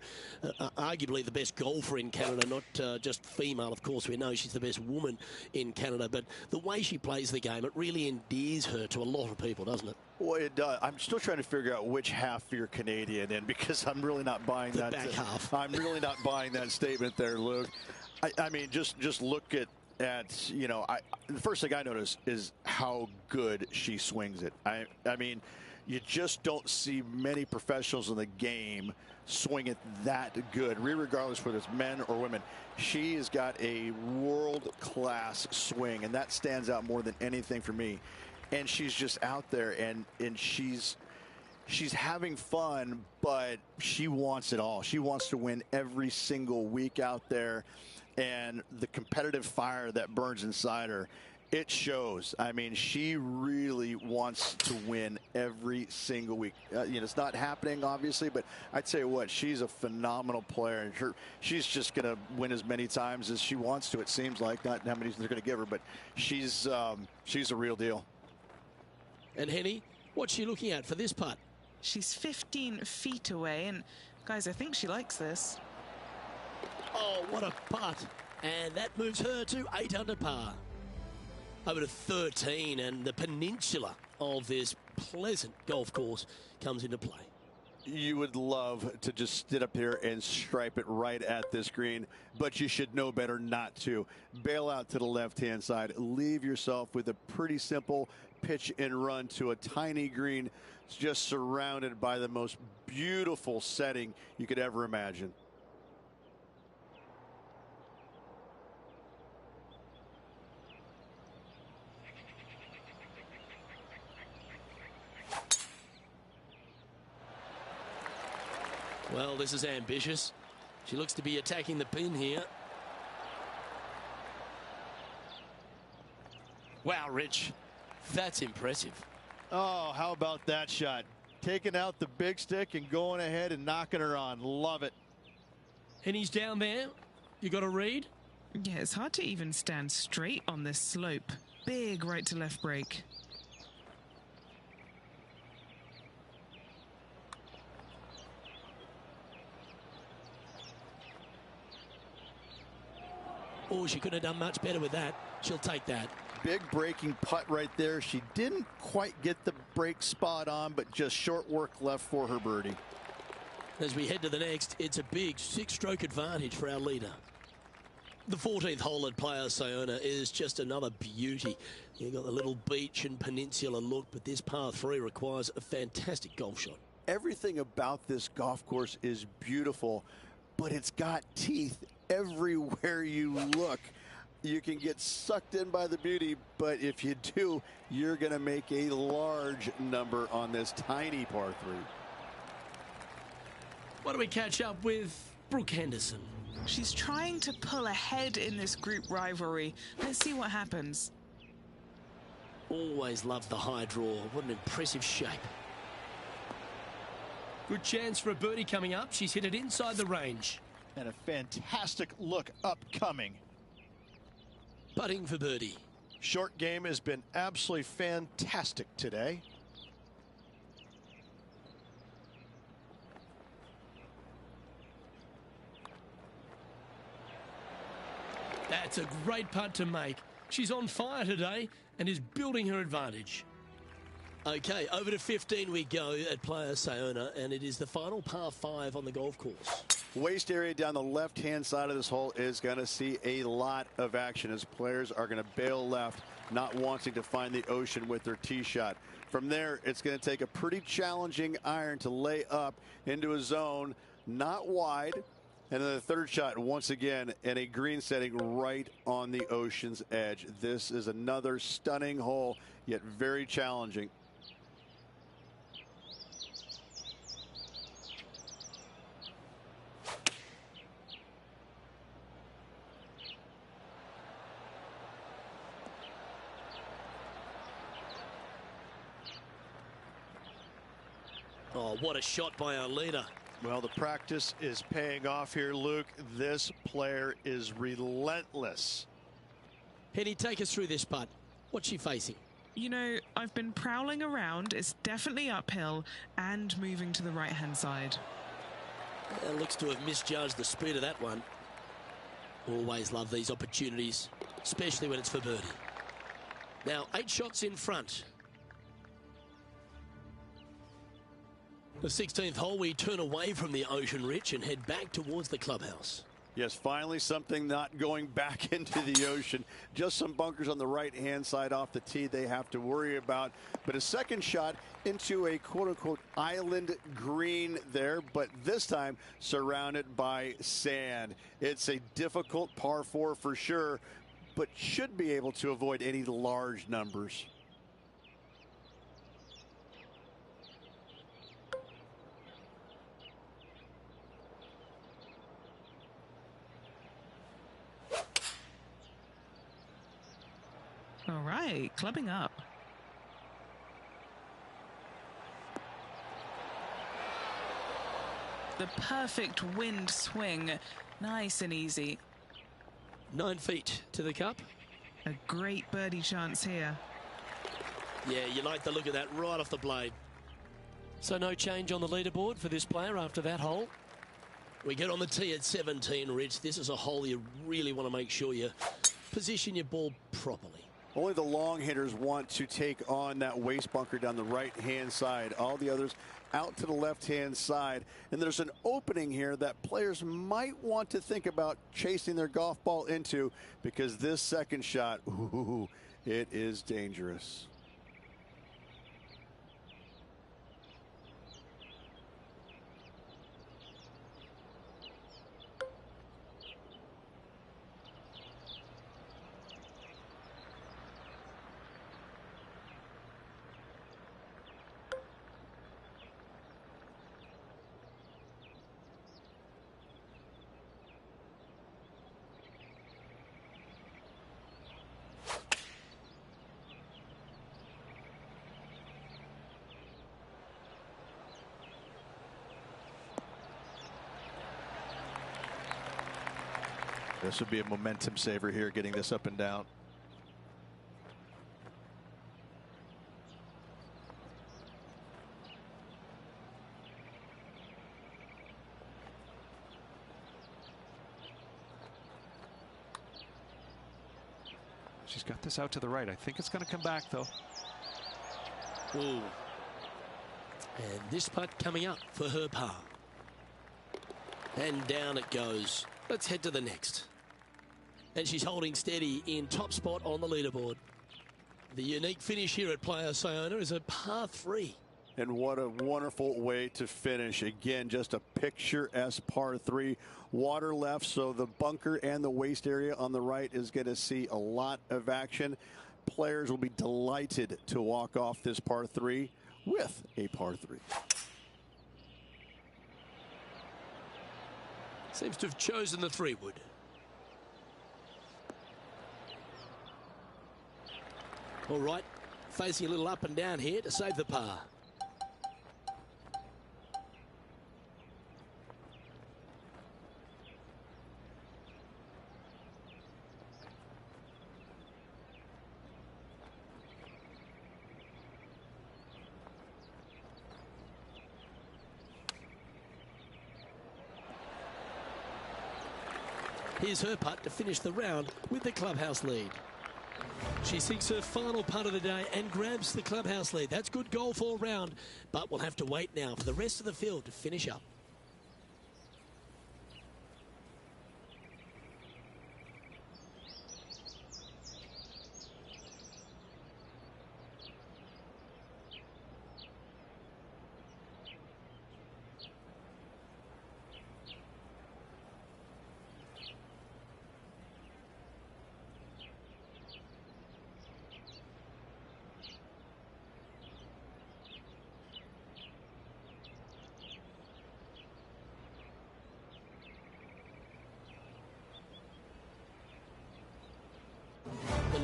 arguably the best golfer in Canada, not just female. Of course, we know she's the best woman in Canada, but the way she plays the game, it really endears her to a lot of people, doesn't it? Well, it does. I'm still trying to figure out which half you're Canadian in because I'm really not buying the that. Back half. I'm really not buying that statement there, Luke. I mean, just look at you know, the first thing I notice is how good she swings it. I mean, you just don't see many professionals in the game swing it that good, regardless whether it's men or women. She has got a world-class swing, and that stands out more than anything for me. And she's just out there, and she's having fun, but she wants it all. She wants to win every single week out there. And the competitive fire that burns inside her, it shows. I mean, she really wants to win every single week. You know, it's not happening, obviously, but I tell you what, she's a phenomenal player. And she's just going to win as many times as she wants to, it seems like. Not how many they're going to give her, but she's a real deal. And Henny, what's she looking at for this putt? She's 15 feet away, and guys, I think she likes this. Oh, what a putt. And that moves her to 8 under par. Over to 13, and the peninsula of this pleasant golf course comes into play. You would love to just sit up here and stripe it right at this green, but you should know better not to. Bail out to the left-hand side. Leave yourself with a pretty simple pitch and run to a tiny green just surrounded by the most beautiful setting you could ever imagine. Well, this is ambitious. She looks to be attacking the pin here. Wow, Rich, that's impressive. Oh, how about that shot? Taking out the big stick and going ahead and knocking her on. Love it. And he's down there. You got a read? Yeah, it's hard to even stand straight on this slope. Big right to left break. Oh, she couldn't have done much better with that. She'll take that. Big breaking putt right there. She didn't quite get the break spot on, but just short work left for her birdie. As we head to the next, it's a big 6-stroke advantage for our leader. The 14th hole at Playa Sayona is just another beauty. You've got the little beach and peninsula look, but this par 3 requires a fantastic golf shot. Everything about this golf course is beautiful, but it's got teeth everywhere you look. You can get sucked in by the beauty, but if you do, you're going to make a large number on this tiny par 3. Why don't we catch up with Brooke Henderson? She's trying to pull ahead in this group rivalry. Let's see what happens. Always loved the high draw. What an impressive shape. Good chance for a birdie coming up. She's hit it inside the range. And a fantastic look upcoming. Putting for birdie. Short game has been absolutely fantastic today. That's a great putt to make. She's on fire today and is building her advantage. Okay, over to 15 we go at Playa Sayona, and it is the final par 5 on the golf course. Waste area down the left-hand side of this hole is going to see a lot of action as players are going to bail left, not wanting to find the ocean with their tee shot. From there, it's going to take a pretty challenging iron to lay up into a zone, not wide. And then the third shot, once again, in a green setting right on the ocean's edge. This is another stunning hole, yet very challenging. Oh, what a shot by our leader. Well, the practice is paying off here, Luke. This player is relentless. Henny, take us through this putt. What's she facing? You know, I've been prowling around. It's definitely uphill and moving to the right-hand side. Looks to have misjudged the speed of that one. Always love these opportunities, especially when it's for birdie. Now, 8 shots in front. The 16th hole, we turn away from the Ocean Rich and head back towards the clubhouse. Yes, finally something not going back into the ocean. Just some bunkers on the right-hand side off the tee they have to worry about. But a second shot into a quote-unquote island green there, but this time surrounded by sand. It's a difficult par 4 for sure, but should be able to avoid any large numbers. All right, clubbing up. The perfect wind swing. Nice and easy. 9 feet to the cup. A great birdie chance here. Yeah, you like the look of that right off the blade. So no change on the leaderboard for this player after that hole. We get on the tee at 17, Rich. This is a hole you really want to make sure you position your ball properly. Only the long hitters want to take on that waste bunker down the right-hand side. All the others out to the left-hand side. And there's an opening here that players might want to think about chasing their golf ball into, because this second shot, ooh, it is dangerous. This would be a momentum saver here, getting this up and down. She's got this out to the right. I think it's going to come back, though. Ooh. And this putt coming up for her par. And down it goes. Let's head to the next. And she's holding steady in top spot on the leaderboard. The unique finish here at Playa Sayona is a par 3. And what a wonderful way to finish. Again, just a picturesque par 3. Water left, so the bunker and the waste area on the right is going to see a lot of action. Players will be delighted to walk off this par 3 with a par 3. Seems to have chosen the 3-wood. All right, facing a little up and down here to save the par. Here's her putt to finish the round with the clubhouse lead. She sinks her final putt of the day and grabs the clubhouse lead. That's good golf all round, but we'll have to wait now for the rest of the field to finish up.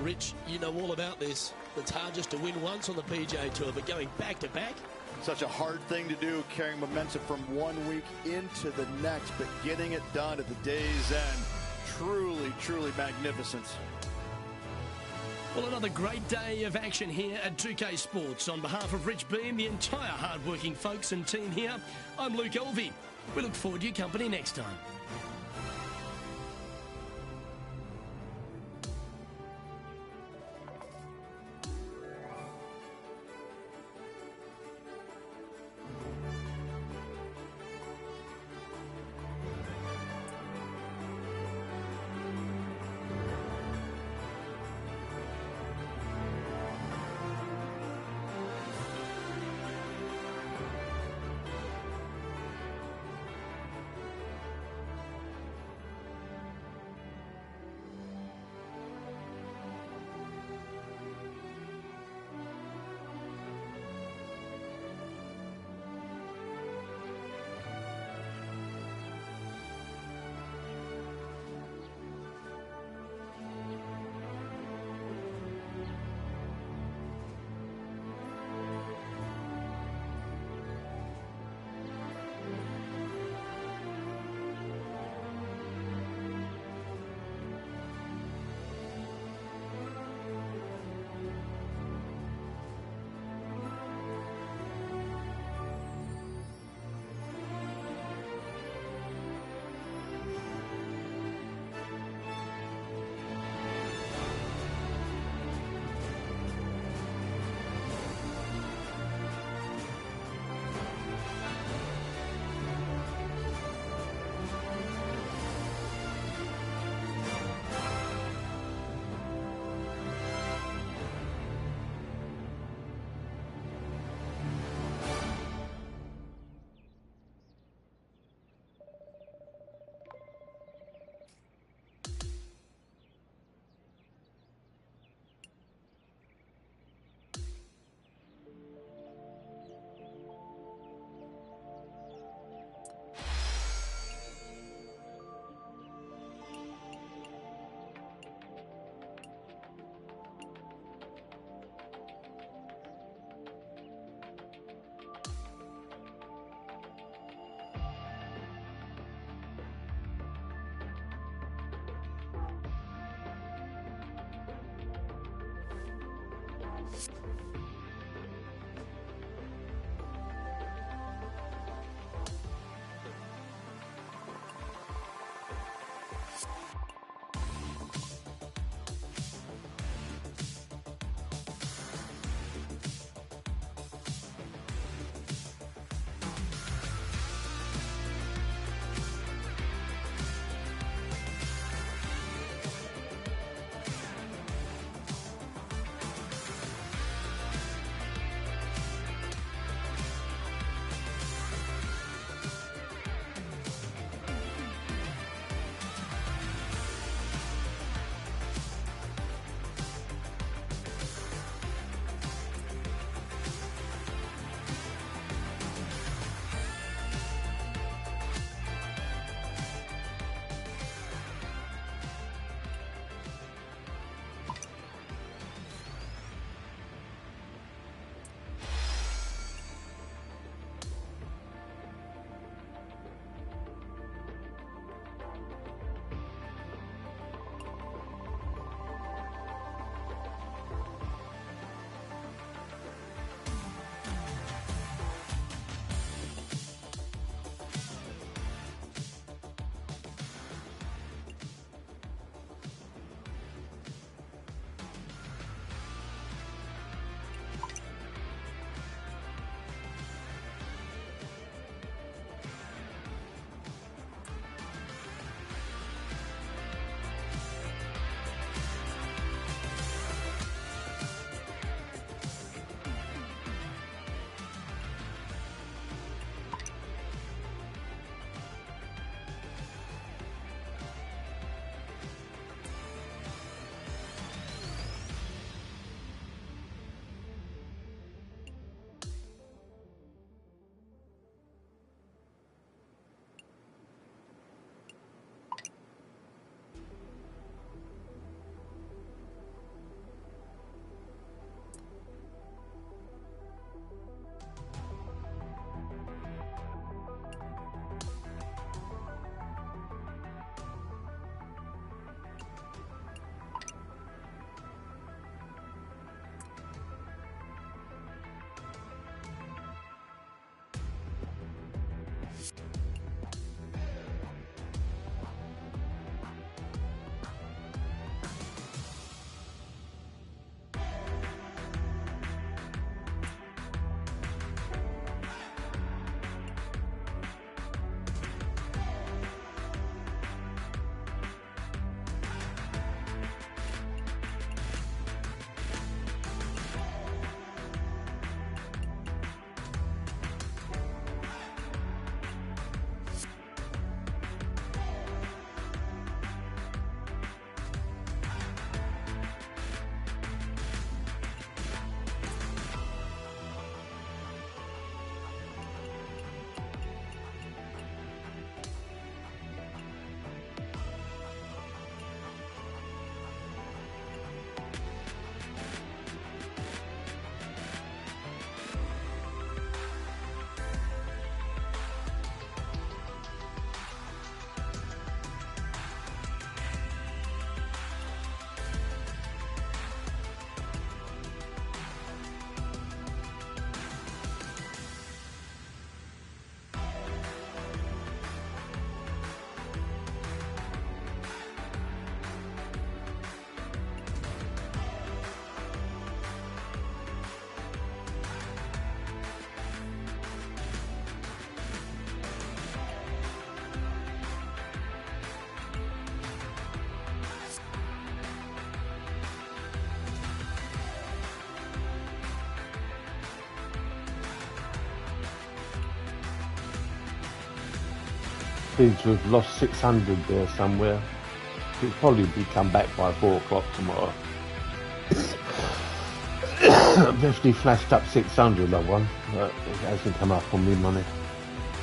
Rich, you know all about this. It's hard just to win once on the PGA Tour, but going back to back, Such a hard thing to do, carrying momentum from one week into the next, but getting it done at the day's end. Truly, truly magnificent. Well, another great day of action here at 2K Sports. On behalf of Rich Beam, the entire hard-working folks and team here, I'm Luke Elvey. We look forward to your company next time. seems to have lost 600 there somewhere. He'll probably be come back by 4 o'clock tomorrow. Definitely flashed up 600, I won, but it hasn't come up on me money.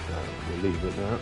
So we'll leave it there.